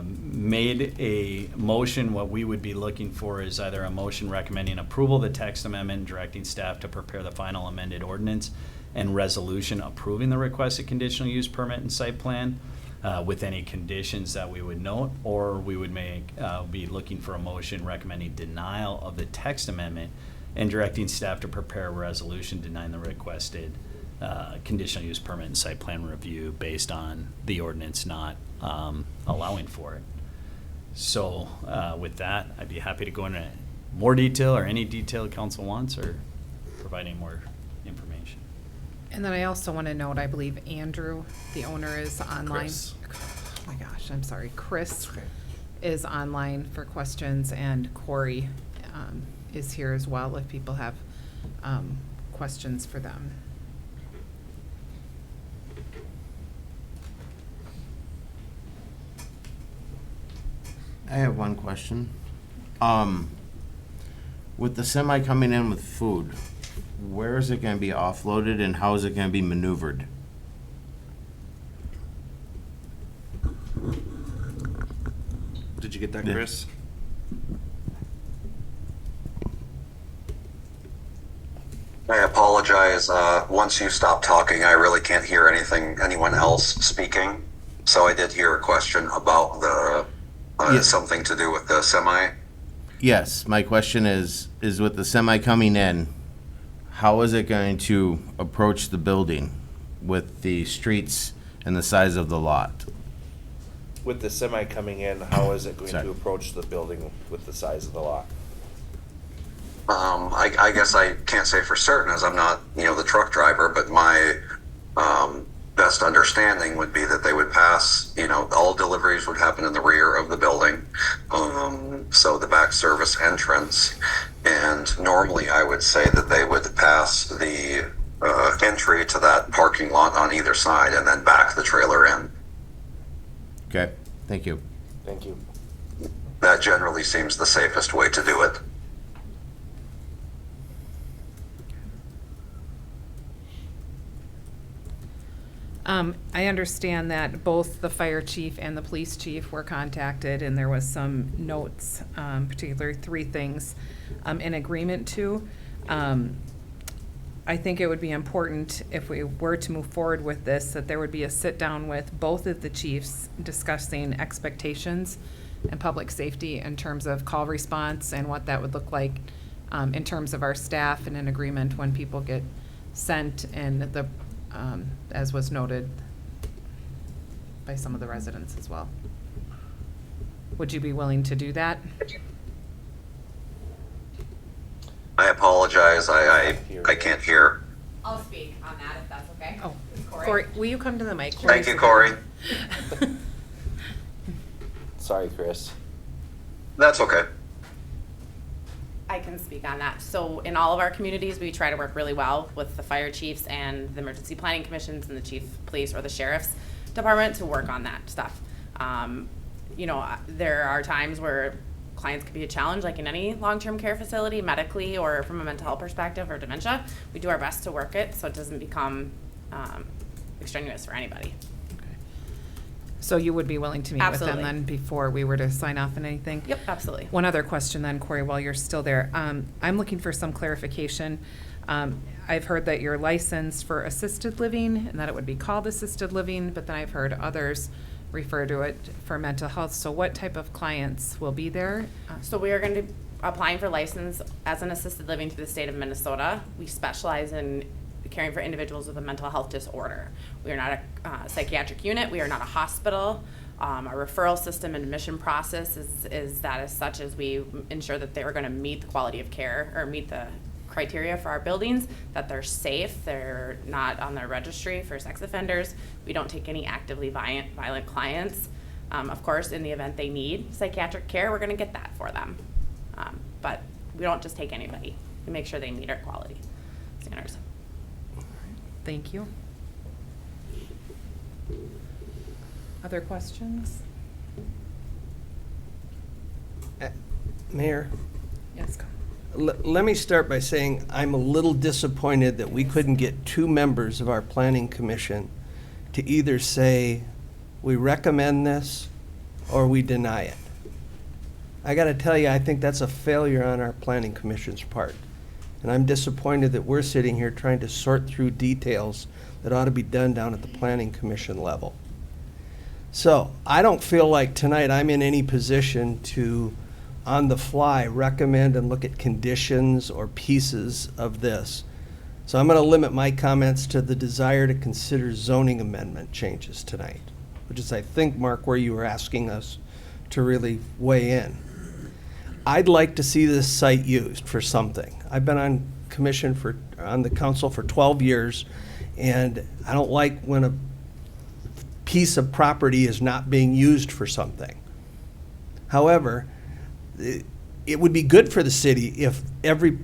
made a motion, what we would be looking for is either a motion recommending approval of the text amendment, directing staff to prepare the final amended ordinance, and resolution approving the requested conditional use permit and site plan with any conditions that we would note, or we would be looking for a motion recommending denial of the text amendment and directing staff to prepare a resolution denying the requested conditional use permit and site plan review based on the ordinance not allowing for it. So with that, I'd be happy to go into more detail or any detail council wants, or provide any more information. And then I also want to note, I believe Andrew, the owner, is online. Chris. Oh my gosh, I'm sorry. Chris is online for questions, and Corey is here as well if people have questions for them. I have one question. With the semi coming in with food, where is it gonna be offloaded and how is it gonna be maneuvered? Did you get that, Yeah. Chris? I apologize. Once you stop talking, I really can't hear anyone else speaking. So I did hear a question about the something to do with the semi. Yes, my question is with the semi coming in, how is it going to approach the building with the streets and the size of the lot? With the semi coming in, how is it going Sorry. to approach the building with the size of the lot? I guess I can't say for certain as I'm not, the truck driver, but my best understanding would be that they would pass, all deliveries would happen in the rear of the building. So the back service entrance, and normally I would say that they would pass the entry to that parking lot on either side and then back the trailer in. Okay, thank you. Thank you. That generally seems the safest way to do it. I understand that both the fire chief and the police chief were contacted, and there was some notes, particularly 3 things in agreement to. I think it would be important if we were to move forward with this, that there would be a sit-down with both of the chiefs discussing expectations and public safety in terms of call response and what that would look like in terms of our staff, and an agreement when people get sent, and the as was noted by some of the residents as well. Would you be willing to do that? I apologize. I can't hear. I'll speak on that if that's okay. Oh, It's Corey. Corey, will you come to the mic? Thank you, Corey. Sorry, Chris. That's okay. I can speak on that. So in all of our communities, we try to work really well with the fire chiefs and the emergency planning commissions and the chief of police or the sheriff's department to work on that stuff. You know, there are times where clients could be a challenge, like in any long-term care facility, medically or from a mental health perspective or dementia. We do our best to work it so it doesn't become extraneous for anybody. So you would be willing to meet with them Absolutely. then before we were to sign off on anything? Yep, absolutely. One other question then, Corey, while you're still there. I'm looking for some clarification. I've heard that you're licensed for assisted living and that it would be called assisted living, but then I've heard others refer to it for mental health. So what type of clients will be there? So we are going to be applying for license as an assisted living through the state of Minnesota. We specialize in caring for individuals with a mental health disorder. We are not a psychiatric unit. We are not a hospital. Our referral system and admission process is that as such as we ensure that they're going to meet the quality of care or meet the criteria for our buildings, that they're safe, they're not on their registry for sex offenders. We don't take any actively violent clients. Of course, in the event they need psychiatric care, we're going to get that for them. But we don't just take anybody. We make sure they meet our quality standards. Thank you. Other questions? Mayor, Yes. let me start by saying I'm a little disappointed that we couldn't get two members of our planning commission to either say we recommend this or we deny it. I got to tell you, I think that's a failure on our planning commission's part. And I'm disappointed that we're sitting here trying to sort through details that ought to be done down at the planning commission level. So I don't feel like tonight I'm in any position to, on the fly, recommend and look at conditions or pieces of this. So I'm going to limit my comments to the desire to consider zoning amendment changes tonight, which is, I think, Mark, where you were asking us to really weigh in. I'd like to see this site used for something. I've been on the council for 12 years, and I don't like when a piece of property is not being used for something. However, it would be good for the city if every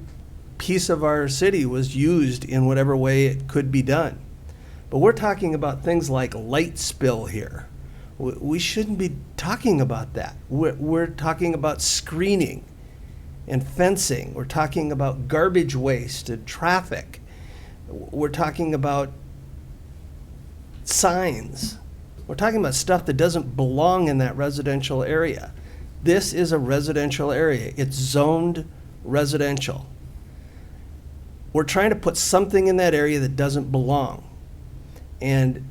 piece of our city was used in whatever way it could be done. But we're talking about things like light spill here. We shouldn't be talking about that. We're talking about screening and fencing. We're talking about garbage waste and traffic. We're talking about signs. We're talking about stuff that doesn't belong in that residential area. This is a residential area. It's zoned residential. We're trying to put something in that area that doesn't belong. And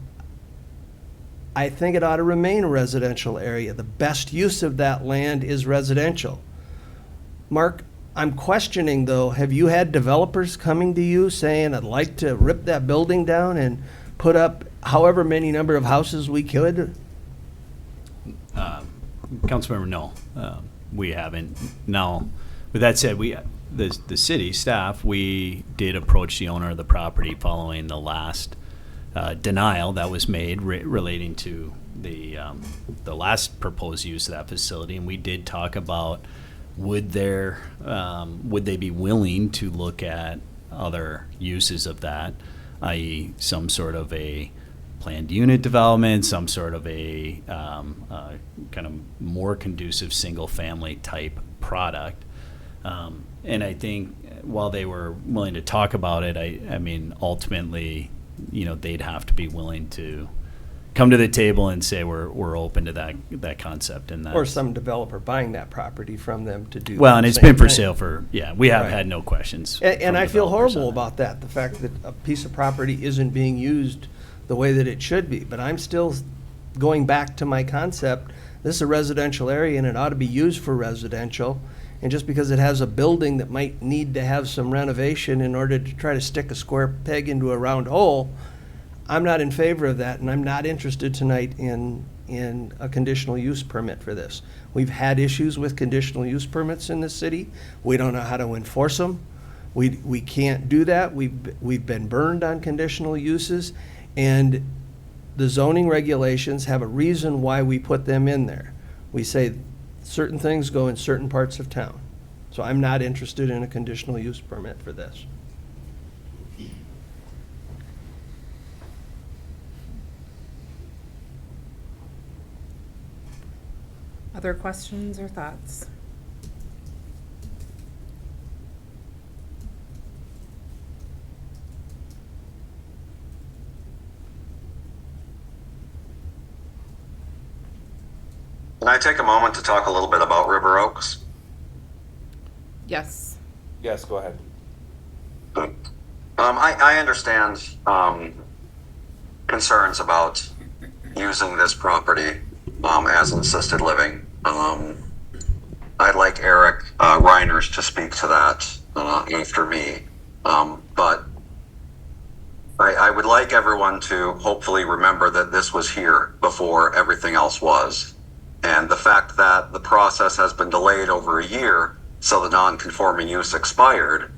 I think it ought to remain a residential area. The best use of that land is residential. Mark, I'm questioning though, have you had developers coming to you saying, I'd like to rip that building down and put up however many number of houses we could? Councilmember, no, we haven't. Now, with that said, the city staff, we did approach the owner of the property following the last denial that was made relating to the last proposed use of that facility, and we did talk about would they be willing to look at other uses of that, i.e. some sort of a planned unit development, some sort of a kind of more conducive single-family type product. And I think while they were willing to talk about it, I mean, ultimately, you know, they'd have to be willing to come to the table and say we're open to that concept. And Or some developer buying that property from them to do. Well, and the it's same been for thing. sale for, we have Right. had no questions. And from I feel developers horrible on that. about that, the fact that a piece of property isn't being used the way that it should be. But I'm still going back to my concept, this is a residential area and it ought to be used for residential. And just because it has a building that might need to have some renovation in order to try to stick a square peg into a round hole, I'm not in favor of that, and I'm not interested tonight in a conditional use permit for this. We've had issues with conditional use permits in this city. We don't know how to enforce them. We can't do that. We've been burned on conditional uses, and the zoning regulations have a reason why we put them in there. We say certain things go in certain parts of town. So I'm not interested in a conditional use permit for this. Other questions or thoughts? Can I take a moment to talk a little bit about River Oaks? Yes. Yes, go ahead. I understand concerns about using this property as an assisted living. I'd like Eric Reiners to speak to that after me. But I would like everyone to hopefully remember that this was here before everything else was. And the fact that the process has been delayed over a year so the non-conforming use expired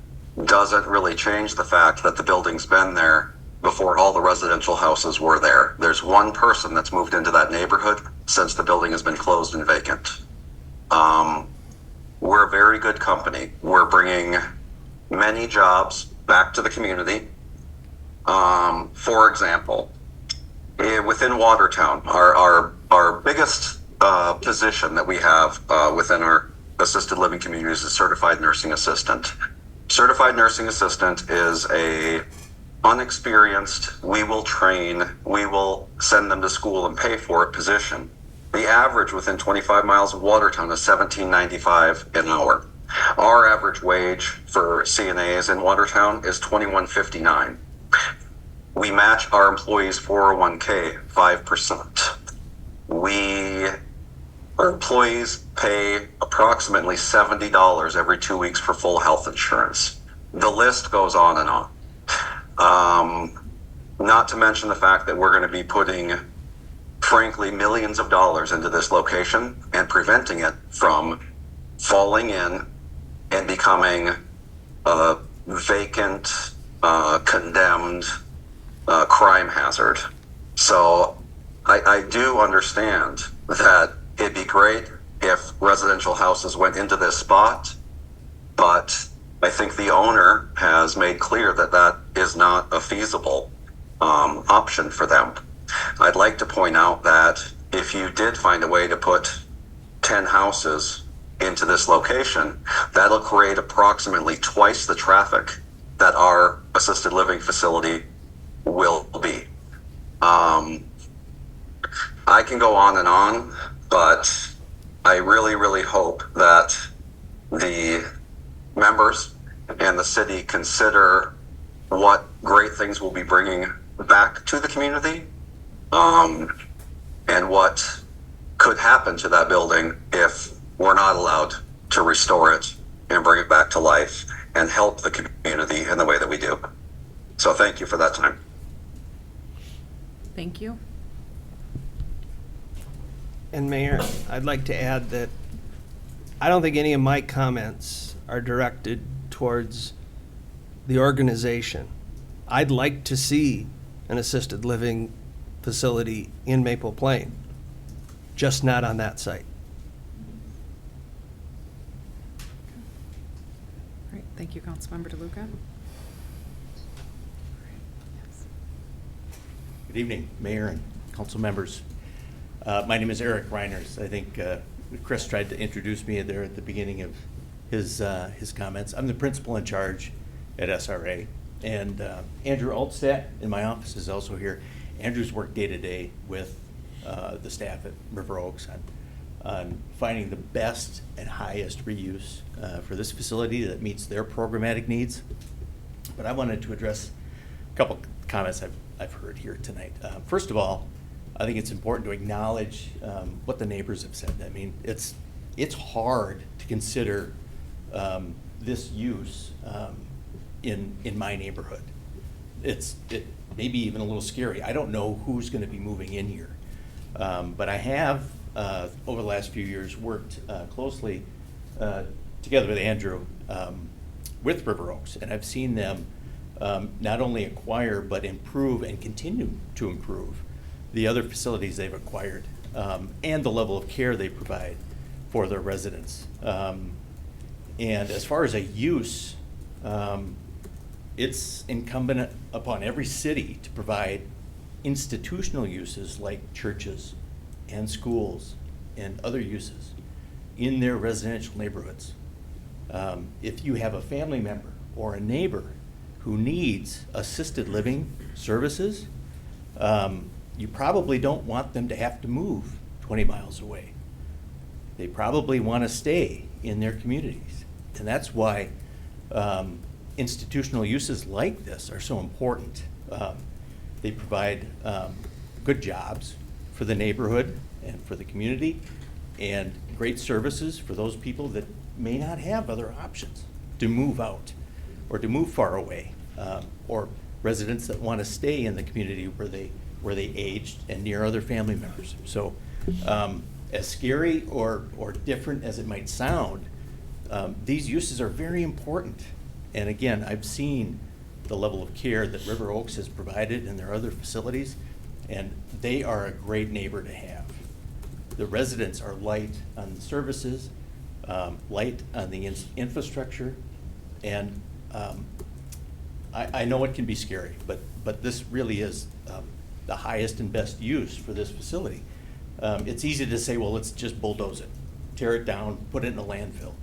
doesn't really change the fact that the building's been there before all the residential houses were there. There's one person that's moved into that neighborhood since the building has been closed and vacant. We're a very good company. We're bringing many jobs back to the community. For example, within Watertown, our biggest position that we have within our assisted living communities is certified nursing assistant. Certified nursing assistant is a unexperienced, we will train, we will send them to school and pay for it position. The average within 25 miles of Watertown is $17.95 an hour. Our average wage for CNAs in Watertown is $21.59. We match our employees' 401k 5%. Our employees pay approximately $70 every 2 weeks for full health insurance. The list goes on and on. Not to mention the fact that we're going to be putting, frankly, millions of dollars into this location and preventing it from falling in and becoming a vacant, condemned crime hazard. So I do understand that it'd be great if residential houses went into this spot, but I think the owner has made clear that that is not a feasible option for them. I'd like to point out that if you did find a way to put 10 houses into this location, that'll create approximately twice the traffic that our assisted living facility will be. I can go on and on, but I really, really hope that the members and the city consider what great things we'll be bringing back to the community, and what could happen to that building if we're not allowed to restore it and bring it back to life and help the community in the way that we do. So thank you for that time. Thank you. And Mayor, I'd like to add that I don't think any of my comments are directed towards the organization. I'd like to see an assisted living facility in Maple Plain, just not on that site. All right, thank you, Councilmember DeLuca. Good evening, Mayor and council members. My name is Eric Reiners. I think Chris tried to introduce me there at the beginning of his comments. I'm the principal in charge at SRA, and Andrew Altstadt in my office is also here. Andrew's worked day to day with the staff at River Oaks on finding the best and highest reuse for this facility that meets their programmatic needs. But I wanted to address a couple comments I've heard here tonight. First of all, I think it's important to acknowledge what the neighbors have said. I mean, it's hard to consider this use in my neighborhood. It may be even a little scary. I don't know who's going to be moving in here, but I have over the last few years worked closely together with Andrew with River Oaks, and I've seen them not only acquire but improve and continue to improve the other facilities they've acquired, and the level of care they provide for their residents. And as far as a use, it's incumbent upon every city to provide institutional uses like churches and schools and other uses in their residential neighborhoods. If you have a family member or a neighbor who needs assisted living services, you probably don't want them to have to move 20 miles away. They probably want to stay in their communities. And that's why institutional uses like this are so important. They provide good jobs for the neighborhood and for the community, and great services for those people that may not have other options to move out or to move far away, or residents that want to stay in the community where they aged and near other family members. So as scary or different as it might sound, these uses are very important. And again, I've seen the level of care that River Oaks has provided in their other facilities, and they are a great neighbor to have. The residents are light on the services, light on the infrastructure, and I know it can be scary, but this really is the highest and best use for this facility. It's easy to say, well, let's just bulldoze it, tear it down, put it in a landfill,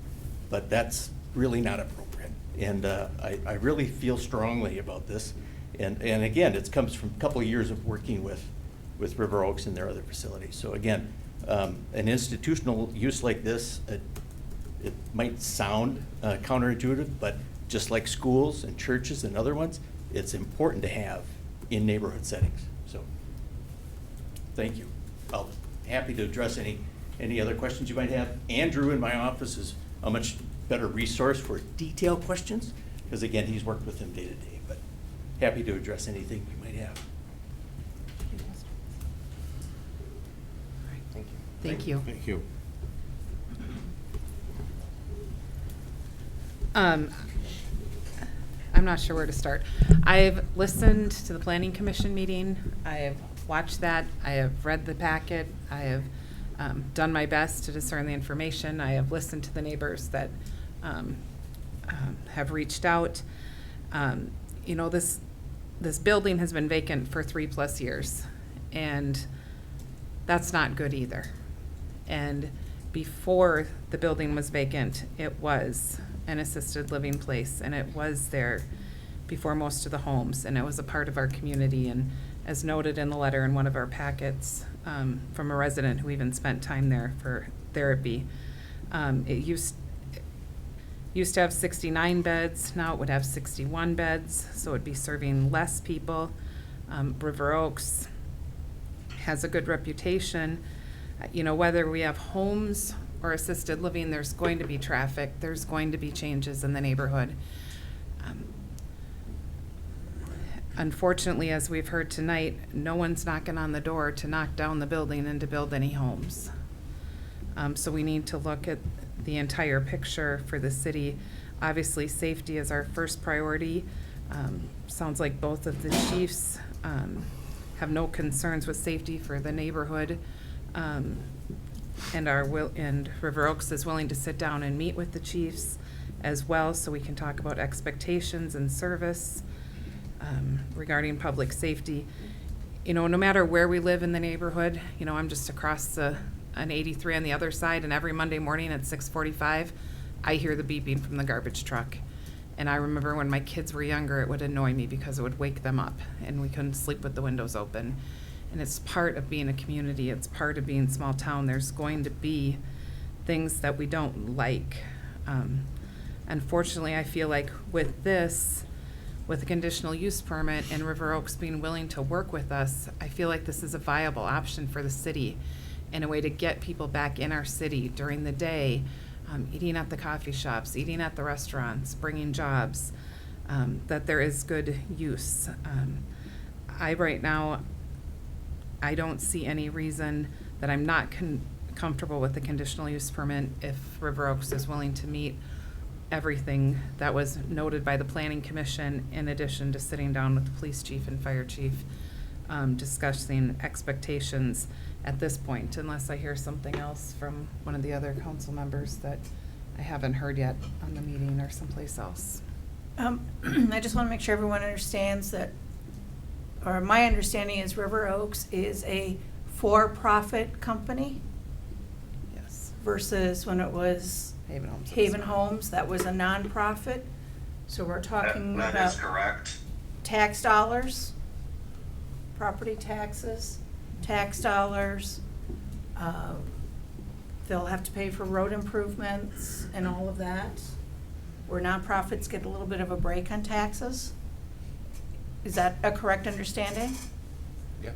but that's really not appropriate. And I really feel strongly about this. And again, it comes from a couple of years of working with River Oaks and their other facilities. So again, an institutional use like this, it might sound counterintuitive, but just like schools and churches and other ones, it's important to have in neighborhood settings. So thank you. I'll be happy to address any other questions you might have. Andrew in my office is a much better resource for detailed questions, because again, he's worked with them day to day, but happy to address anything you might have. Thank you. Thank you. I'm not sure where to start. I've listened to the Planning Commission meeting. I have watched that. I have read the packet. I have done my best to discern the information. I have listened to the neighbors that have reached out. You know, this building has been vacant for 3+ years, and that's not good either. And before the building was vacant, it was an assisted living place, and it was there before most of the homes, and it was a part of our community. And as noted in the letter in one of our packets from a resident who even spent time there for therapy, it used to have 69 beds. Now it would have 61 beds, so it'd be serving less people. River Oaks has a good reputation. You know, whether we have homes or assisted living, there's going to be traffic. There's going to be changes in the neighborhood. Unfortunately, as we've heard tonight, no one's knocking on the door to knock down the building and to build any homes. So we need to look at the entire picture for the city. Obviously, safety is our first priority. Sounds like both of the chiefs have no concerns with safety for the neighborhood. And River Oaks is willing to sit down and meet with the chiefs as well, so we can talk about expectations and service regarding public safety. You know, no matter where we live in the neighborhood, you know, I'm just across an 83 on the other side, and every Monday morning at 6:45, I hear the beeping from the garbage truck. And I remember when my kids were younger, it would annoy me because it would wake them up, and we couldn't sleep with the windows open. And it's part of being a community. It's part of being small town. There's going to be things that we don't like. Unfortunately, I feel like with this, with a conditional use permit and River Oaks being willing to work with us, I feel like this is a viable option for the city and a way to get people back in our city during the day, eating at the coffee shops, eating at the restaurants, bringing jobs, that there is good use. Right now, I don't see any reason that I'm not comfortable with the conditional use permit if River Oaks is willing to meet everything that was noted by the Planning Commission, in addition to sitting down with the police chief and fire chief, discussing expectations at this point, unless I hear something else from one of the other council members that I haven't heard yet on the meeting or someplace else. I just want to make sure everyone understands that, or my understanding is River Oaks is a for-profit company Yes. versus when it was Haven Homes. Haven Homes, that was a nonprofit. So we're talking That about is correct. tax dollars, property taxes, tax dollars. They'll have to pay for road improvements and all of that, where nonprofits get a little bit of a break on taxes. Is that a correct understanding? Yep.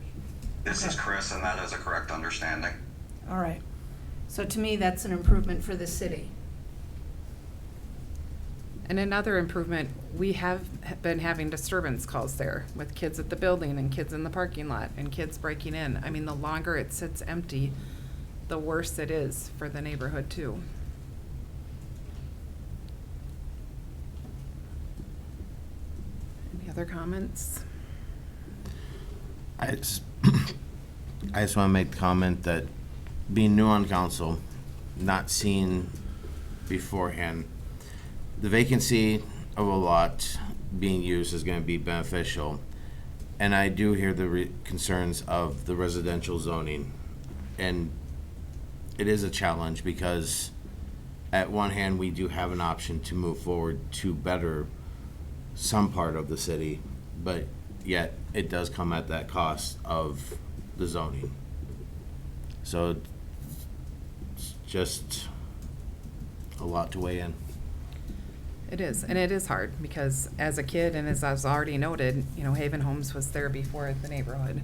This is Chris, and that is a correct understanding. All right. So to me, that's an improvement for the city. And another improvement, we have been having disturbance calls there with kids at the building and kids in the parking lot and kids breaking in. I mean, the longer it sits empty, the worse it is for the neighborhood too. Any other comments? I just want to make the comment that being new on council, not seen beforehand, the vacancy of a lot being used is going to be beneficial. And I do hear the concerns of the residential zoning. And it is a challenge because at one hand, we do have an option to move forward to better some part of the city, but yet it does come at that cost of the zoning. So it's just a lot to weigh in. It is, and it is hard because as a kid, and as I was already noted, you know, Haven Homes was there before the neighborhood,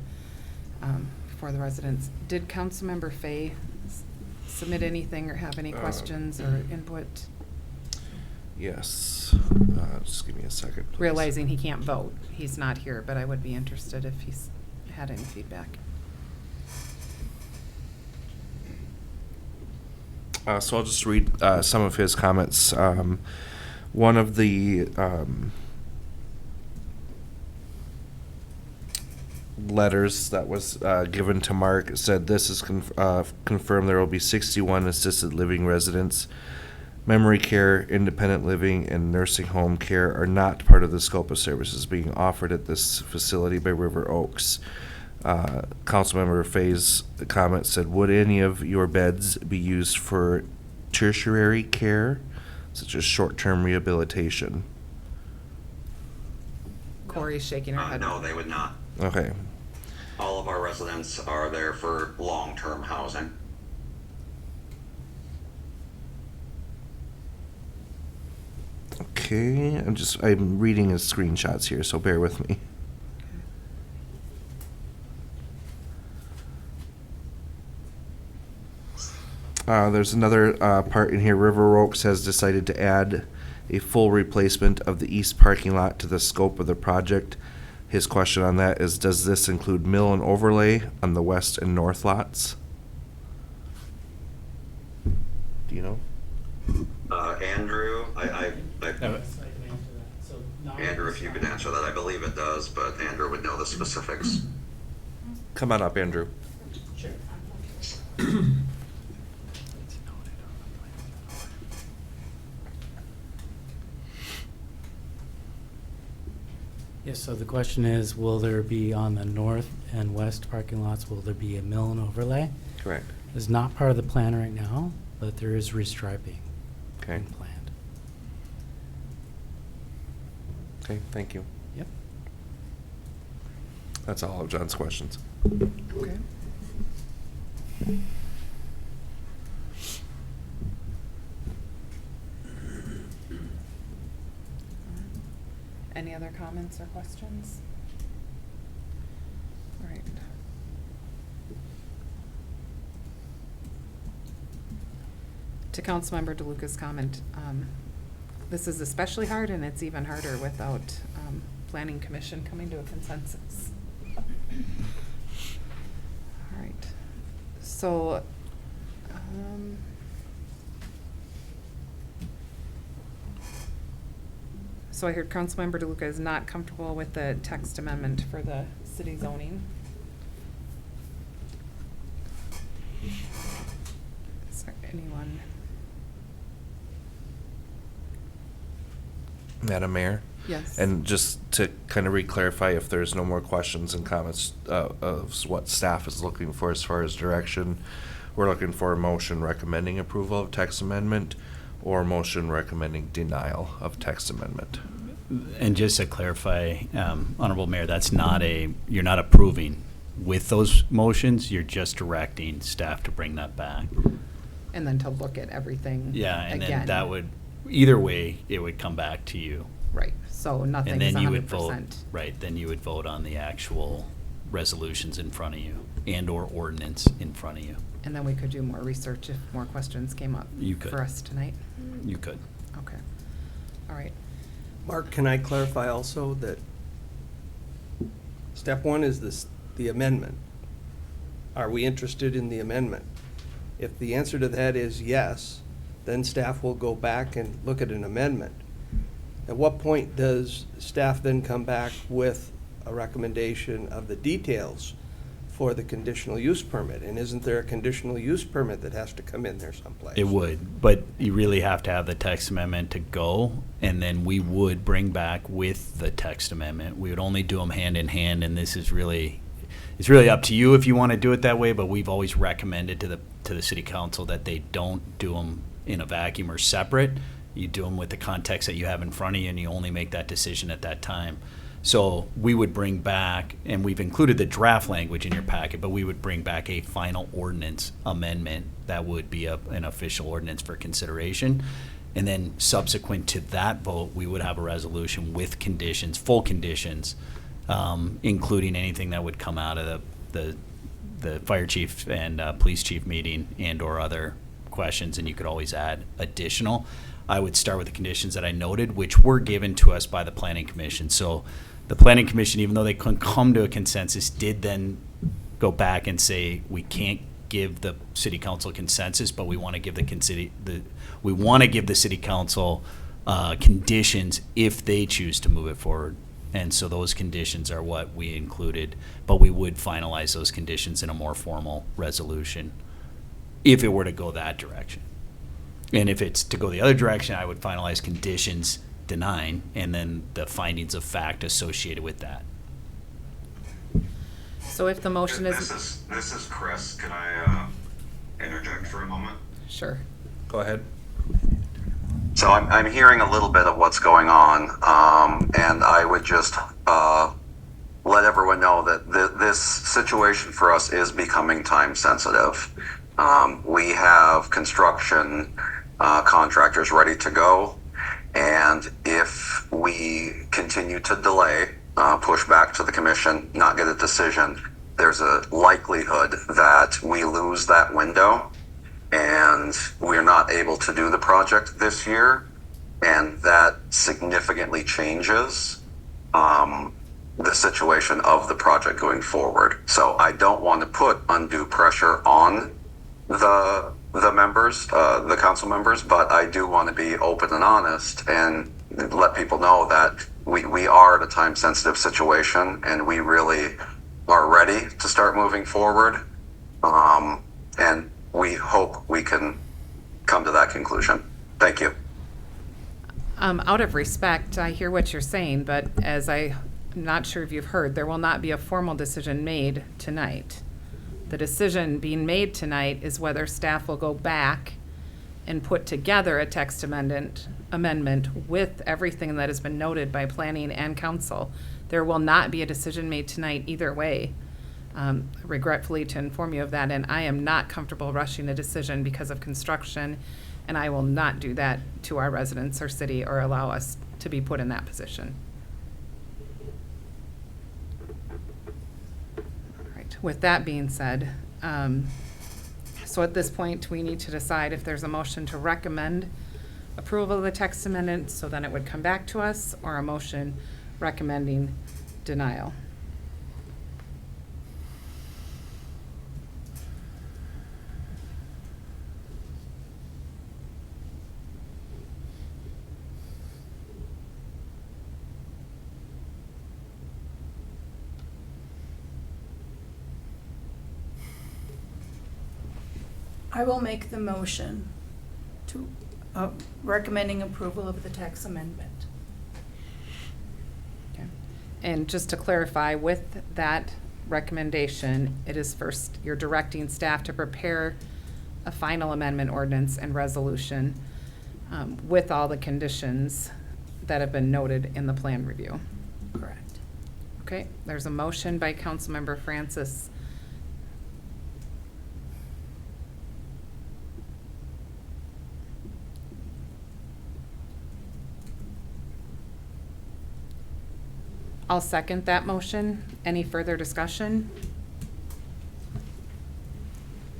before the residents. Did Councilmember Fay submit anything or have any questions or input? Yes. Just give me a second, please. Realizing he can't vote, he's not here, but I would be interested if he's had any feedback. So I'll just read some of his comments. One of the letters that was given to Mark said, "This is confirmed there will be 61 assisted living residents. Memory care, independent living, and nursing home care are not part of the scope of services being offered at this facility by River Oaks." Councilmember Fay's comment said, "Would any of your beds be used for tertiary care, such as short-term rehabilitation?" Corey's shaking her head. No, they would not. Okay. All of our residents are there for long-term housing. Okay, I'm reading his screenshots here, so bear with me. There's another part in here. River Oaks has decided to add a full replacement of the east parking lot to the scope of the project. His question on that is, does this include mill and overlay on the west and north lots? Do you know? Andrew, Andrew, if you could answer that, I believe it does, but Andrew would know the specifics. Come on up, Andrew. Sure. Yes, so the question is, will there be on the north and west parking lots, will there be a mill and overlay? Correct. It's not part of the plan right now, but there is restriping. Okay. Planned. Okay, thank you. Yep. That's all of John's questions. Okay. Any other comments or questions? All right. To Councilmember DeLuca's comment, this is especially hard, and it's even harder without Planning Commission coming to a consensus. All right. So, so I heard Councilmember DeLuca is not comfortable with the text amendment for the city zoning. Is there anyone? Madam Mayor? Yes. And just to kind of re-clarify, if there's no more questions and comments of what staff is looking for as far as direction, we're looking for a motion recommending approval of text amendment or a motion recommending denial of text amendment. And just to clarify, Honorable Mayor, you're not approving with those motions, you're just directing staff to bring that back. And then to look at everything Yeah, and again. then that would, either way, it would come back to you. Right, so nothing And is then you 100%. would vote, right, then you would vote on the actual resolutions in front of you and/or ordinance in front of you. And then we could do more research if more questions came up You could. for us tonight. You could. Okay, all right. Mark, can I clarify also that step one is the amendment? Are we interested in the amendment? If the answer to that is yes, then staff will go back and look at an amendment. At what point does staff then come back with a recommendation of the details for the conditional use permit? And isn't there a conditional use permit that has to come in there someplace? It would, but you really have to have the text amendment to go, and then we would bring back with the text amendment. We would only do them hand in hand, and this is really, it's really up to you if you want to do it that way, but we've always recommended to the city council that they don't do them in a vacuum or separate. You do them with the context that you have in front of you, and you only make that decision at that time. So we would bring back, and we've included the draft language in your packet, but we would bring back a final ordinance amendment that would be an official ordinance for consideration. And then subsequent to that vote, we would have a resolution with conditions, full conditions, including anything that would come out of the fire chief and police chief meeting and/or other questions, and you could always add additional. I would start with the conditions that I noted, which were given to us by the Planning Commission. So the Planning Commission, even though they couldn't come to a consensus, did then go back and say, we can't give the city council consensus, but we want to give the city council conditions if they choose to move it forward. And so those conditions are what we included, but we would finalize those conditions in a more formal resolution if it were to go that direction. And if it's to go the other direction, I would finalize conditions denying and then the findings of fact associated with that. So if the motion is. This is Chris. Can I interject for a moment? Sure. Go ahead. So I'm hearing a little bit of what's going on, and I would just let everyone know that this situation for us is becoming time sensitive. We have construction contractors ready to go, and if we continue to delay, push back to the commission, not get a decision, there's a likelihood that we lose that window and we're not able to do the project this year, and that significantly changes the situation of the project going forward. So I don't want to put undue pressure on the members, the council members, but I do want to be open and honest and let people know that we are at a time sensitive situation and we really are ready to start moving forward. And we hope we can come to that conclusion. Thank you. Out of respect, I hear what you're saying, but as I'm not sure if you've heard, there will not be a formal decision made tonight. The decision being made tonight is whether staff will go back and put together a text amendment with everything that has been noted by planning and council. There will not be a decision made tonight either way. Regretfully to inform you of that, and I am not comfortable rushing a decision because of construction, and I will not do that to our residents or city or allow us to be put in that position. With that being said, so at this point, we need to decide if there's a motion to recommend approval of the text amendment, so then it would come back to us, or a motion recommending denial. I will make the motion to recommending approval of the text amendment. And just to clarify, with that recommendation, it is first, you're directing staff to prepare a final amendment ordinance and resolution with all the conditions that have been noted in the plan review. Correct. Okay, there's a motion by Councilmember Francis. I'll second that motion. Any further discussion?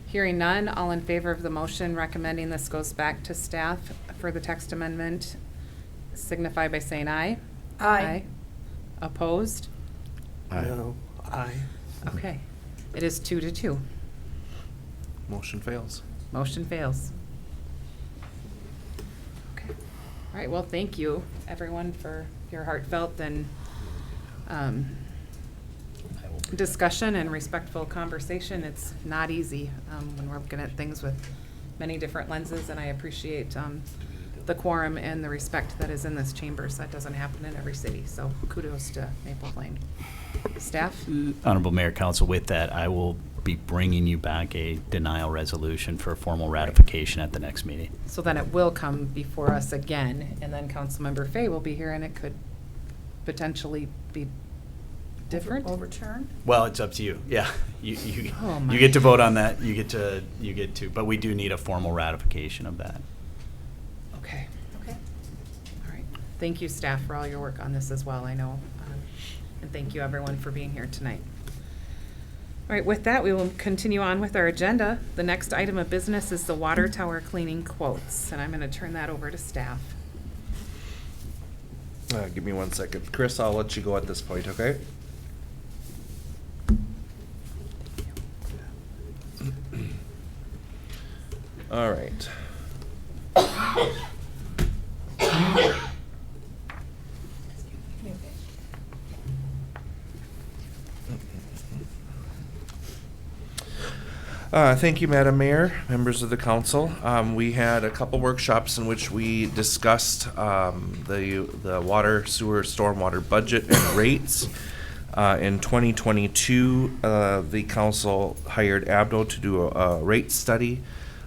Hearing none, all in favor of the motion recommending this goes back to staff for the text amendment, signify by saying aye. Aye. Opposed? No, aye. Okay. It is 2-2. Motion fails. Motion fails. Okay. All right, well, thank you, everyone, for your heartfelt and discussion and respectful conversation. It's not easy when we're looking at things with many different lenses, and I appreciate the quorum and the respect that is in this chamber. So that doesn't happen in every city. So kudos to Maple Plain. Staff? Honorable Mayor, Council, with that, I will be bringing you back a denial resolution for formal ratification at the next meeting. So then it will come before us again, and then Councilmember Fay will be here, and it could potentially be different? Overturned? Well, it's up to you. Yeah, you Oh, my. you get to vote on that. You get to, but we do need a formal ratification of that. Okay. Okay. All right. Thank you, staff, for all your work on this as well, I know. And thank you, everyone, for being here tonight. All right, with that, we will continue on with our agenda. The next item of business is the water tower cleaning quotes, and I'm going to turn that over to staff. Give me 1 second. Chris, I'll let you go at this point, okay? All right. Thank you, Madam Mayor, members of the council. We had a couple workshops in which we discussed the water, sewer, stormwater budget and rates. In 2022, the council hired Abdo to do a rate study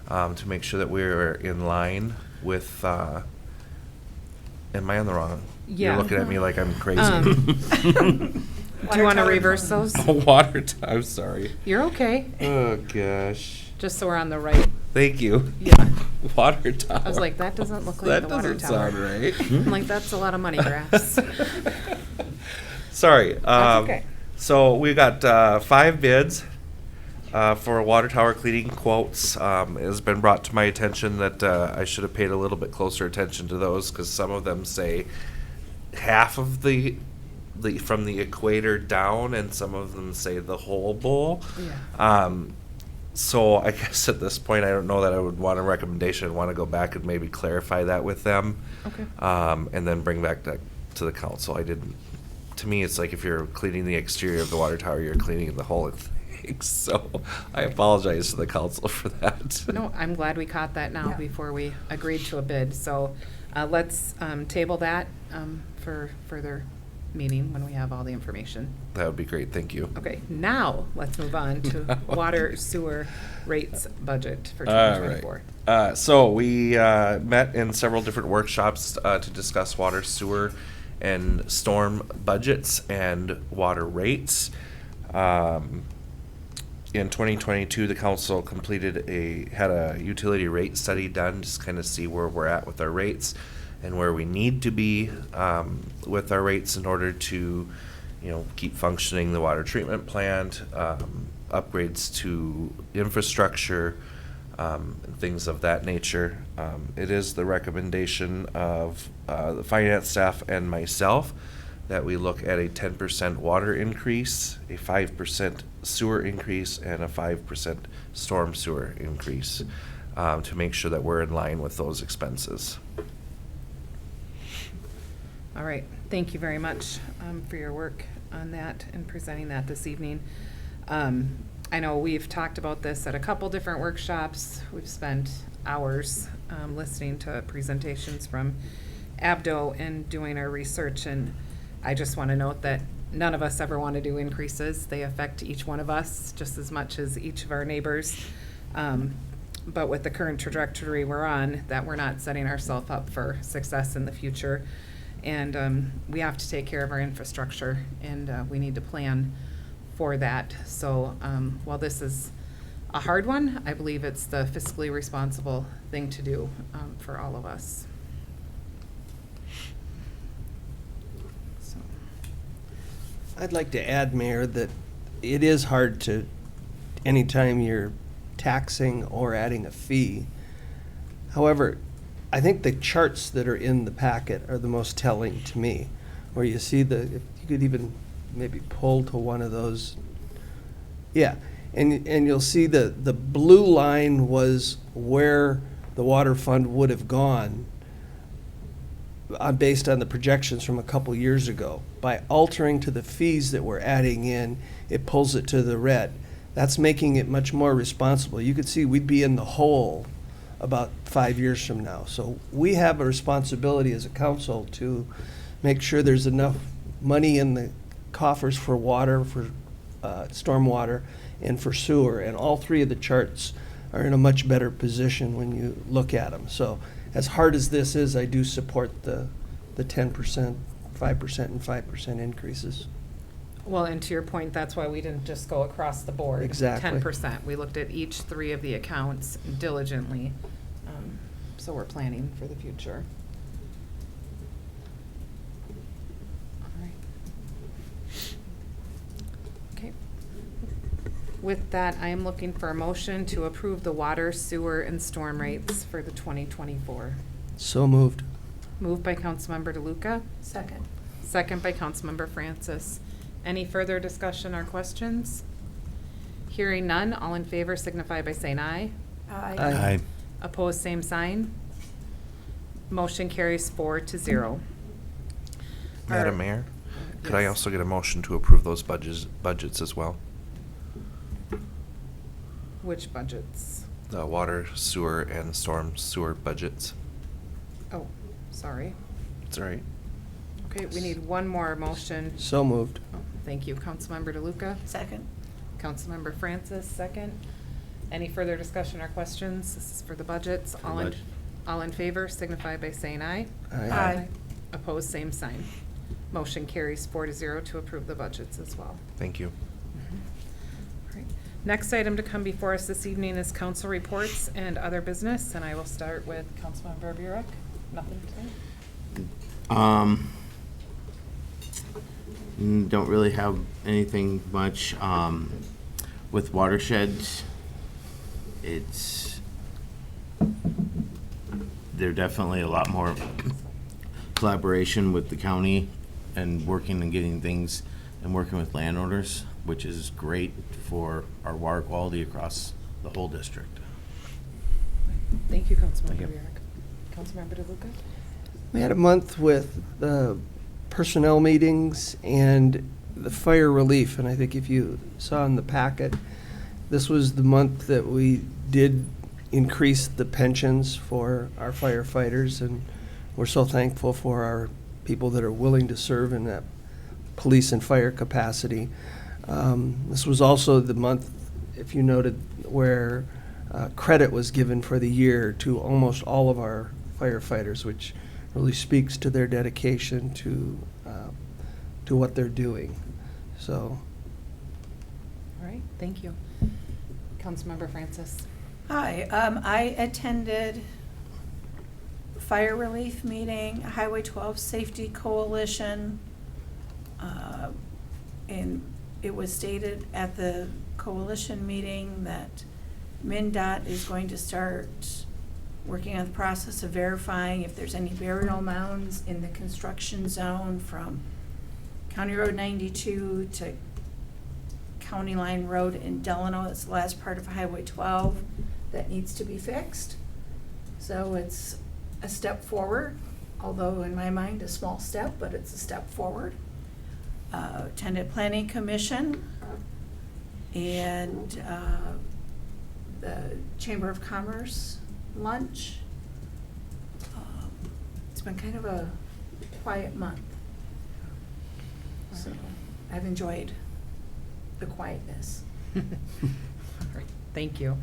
to make sure that we're in line with. Am I on the wrong? Yeah. You're looking at me like I'm crazy. Do you want to reverse those? I'm sorry. You're okay. Oh, gosh. Just so we're on the right. Thank you. Yeah. Water tower. I was like, that doesn't look like That the water doesn't tower. sound right. I'm like, that's a lot of money graphs. Sorry. That's okay. So we got 5 bids for water tower cleaning quotes. It has been brought to my attention that I should have paid a little bit closer attention to those because some of them say half of the from the equator down, and some of them say the whole bowl. Yeah. So I guess at this point, I don't know that I would want a recommendation. I'd want to go back and maybe clarify that with them. Okay. And then bring back that to the council. To me, it's like if you're cleaning the exterior of the water tower, you're cleaning the whole thing. So I apologize to the council for that. No, I'm glad we caught that now before we agreed to a bid. So let's table that for further meeting when we have all the information. That would be great. Thank you. Okay, now let's move on to water sewer rates budget for All 2024. right. So we met in several different workshops to discuss water, sewer, and storm budgets and water rates. In 2022, the council had a utility rate study done, just kind of see where we're at with our rates and where we need to be with our rates in order to, keep functioning the water treatment plant, upgrades to infrastructure, and things of that nature. It is the recommendation of the finance staff and myself that we look at a 10% water increase, a 5% sewer increase, and a 5% storm sewer increase to make sure that we're in line with those expenses. All right, thank you very much for your work on that and presenting that this evening. I know we've talked about this at a couple different workshops. We've spent hours listening to presentations from Abdo and doing our research, and I just want to note that none of us ever want to do increases. They affect each one of us just as much as each of our neighbors. But with the current trajectory we're on, that we're not setting ourselves up for success in the future. And we have to take care of our infrastructure, and we need to plan for that. So while this is a hard one, I believe it's the fiscally responsible thing to do for all of us. So. I'd like to add, Mayor, that it is hard to, anytime you're taxing or adding a fee. However, I think the charts that are in the packet are the most telling to me, where you see if you could even maybe pull to one of those. Yeah, and you'll see the blue line was where the water fund would have gone based on the projections from a couple years ago. By altering to the fees that we're adding in, it pulls it to the red. That's making it much more responsible. You could see we'd be in the hole about 5 years from now. So we have a responsibility as a council to make sure there's enough money in the coffers for water, for stormwater, and for sewer. And all three of the charts are in a much better position when you look at them. So as hard as this is, I do support the 10%, 5%, and 5% increases. Well, and to your point, that's why we didn't just go across the board. Exactly. 10%. We looked at each three of the accounts diligently. So we're planning for the future. All right. Okay. With that, I am looking for a motion to approve the water, sewer, and storm rates for the 2024. So moved. Moved by Councilmember DeLuca. Second. Second by Councilmember Francis. Any further discussion or questions? Hearing none, all in favor signify by saying aye. Aye. Aye. Opposed, same sign. Motion carries 4-0. Madam Mayor, could I Yes. also get a motion to approve those budgets as well? Which budgets? The water, sewer, and storm sewer budgets. Oh, sorry. It's all right. Okay, we need one more motion. So moved. Oh, thank you. Councilmember DeLuca. Second. Councilmember Francis, second. Any further discussion or questions? This is for the budgets. All in favor signify by saying aye. Aye. Aye. Opposed, same sign. Motion carries 4-0 to approve the budgets as well. Thank you. All right. Next item to come before us this evening is council reports and other business, and I will start with Councilmember Burek. Nothing today? Don't really have anything much. With watersheds, they're definitely a lot more collaboration with the county and working and getting things and working with landowners, which is great for our water quality across the whole district. Thank you, Councilmember Thank you. Burek. Councilmember DeLuca? We had a month with the personnel meetings and the fire relief, and I think if you saw in the packet, this was the month that we did increase the pensions for our firefighters, and we're so thankful for our people that are willing to serve in that police and fire capacity. This was also the month, if you noted, where credit was given for the year to almost all of our firefighters, which really speaks to their dedication to what they're doing. So, All right, thank you. Councilmember Francis? Hi, I attended fire relief meeting, Highway 12 Safety Coalition, and it was stated at the coalition meeting that MnDOT is going to start working on the process of verifying if there's any burial mounds in the construction zone from County Road 92 to County Line Road in Delano. It's the last part of Highway 12 that needs to be fixed. So it's a step forward, although in my mind a small step, but it's a step forward. Attended Planning Commission and the Chamber of Commerce lunch. It's been kind of a quiet month. So I've enjoyed the quietness. Thank you.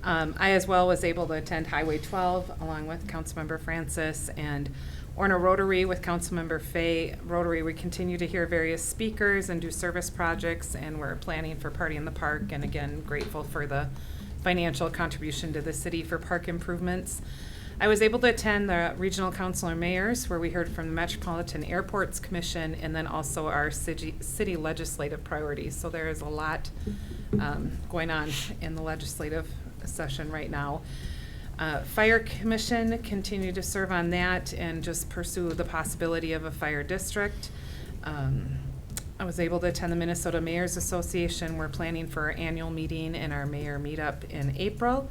I as well was able to attend Highway 12 along with Councilmember Francis and Orono Rotary with Councilmember Fay. Rotary, we continue to hear various speakers and do service projects, and we're planning for Party in the Park, and again, grateful for the financial contribution to the city for park improvements. I was able to attend the Regional Council of Mayors, where we heard from the Metropolitan Airports Commission, and then also our city legislative priorities. So there is a lot going on in the legislative session right now. Fire Commission, continue to serve on that and just pursue the possibility of a fire district. I was able to attend the Minnesota Mayors Association. We're planning for our annual meeting and our mayor meetup in April.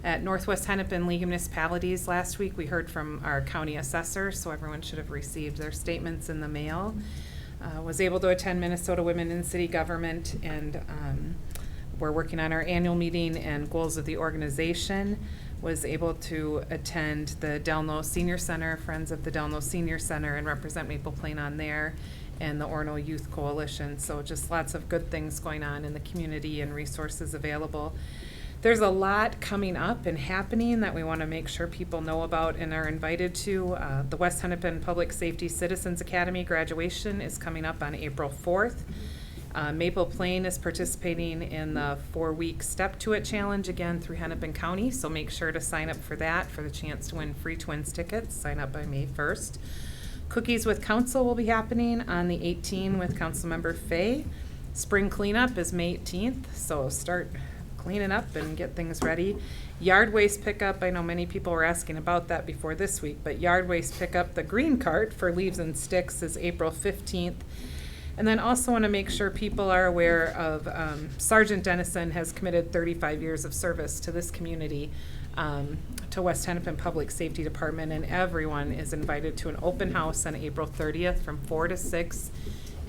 At Northwest Hennepin League of Municipalities last week, we heard from our county assessor, so everyone should have received their statements in the mail. Was able to attend Minnesota Women in City Government, and we're working on our annual meeting and goals of the organization. Was able to attend the Delno Senior Center, Friends of the Delno Senior Center, and represent Maple Plain on there, and the Orono Youth Coalition. So just lots of good things going on in the community and resources available. There's a lot coming up and happening that we want to make sure people know about and are invited to. The West Hennepin Public Safety Citizens Academy graduation is coming up on April 4th. Maple Plain is participating in the 4-week Step to It challenge again through Hennepin County, so make sure to sign up for that for the chance to win free Twins tickets. Sign up by May 1st. Cookies with Council will be happening on the 18th with Councilmember Fay. Spring cleanup is May 18th, so start cleaning up and get things ready. Yard waste pickup, I know many people were asking about that before this week, but yard waste pickup, the green cart for leaves and sticks, is April 15th. And then also want to make sure people are aware of Sergeant Dennison has committed 35 years of service to this community, to West Hennepin Public Safety Department, and everyone is invited to an open house on April 30th from 4 to 6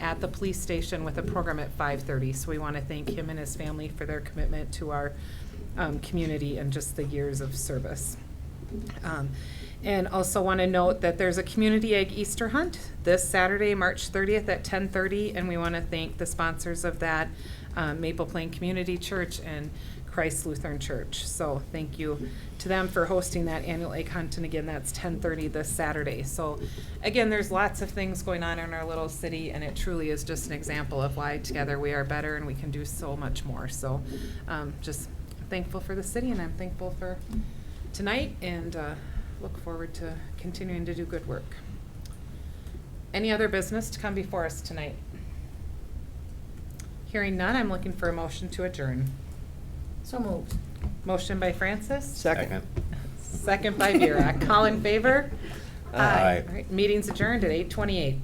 at the police station with a program at 5:30. So we want to thank him and his family for their commitment to our community and just the years of service. And also want to note that there's a community egg Easter hunt this Saturday, March 30th at 10:30, and we want to thank the sponsors of that, Maple Plain Community Church and Christ Lutheran Church. So thank you to them for hosting that annual egg hunt, and again, that's 10:30 this Saturday. So again, there's lots of things going on in our little city, and it truly is just an example of why together we are better and we can do so much more. So just thankful for the city, and I'm thankful for tonight, and look forward to continuing to do good work. Any other business to come before us tonight? Hearing none, I'm looking for a motion to adjourn. So moved. Motion by Francis. Second. Second by Vera. All in favor? Aye. All right, meeting's adjourned at 8:28.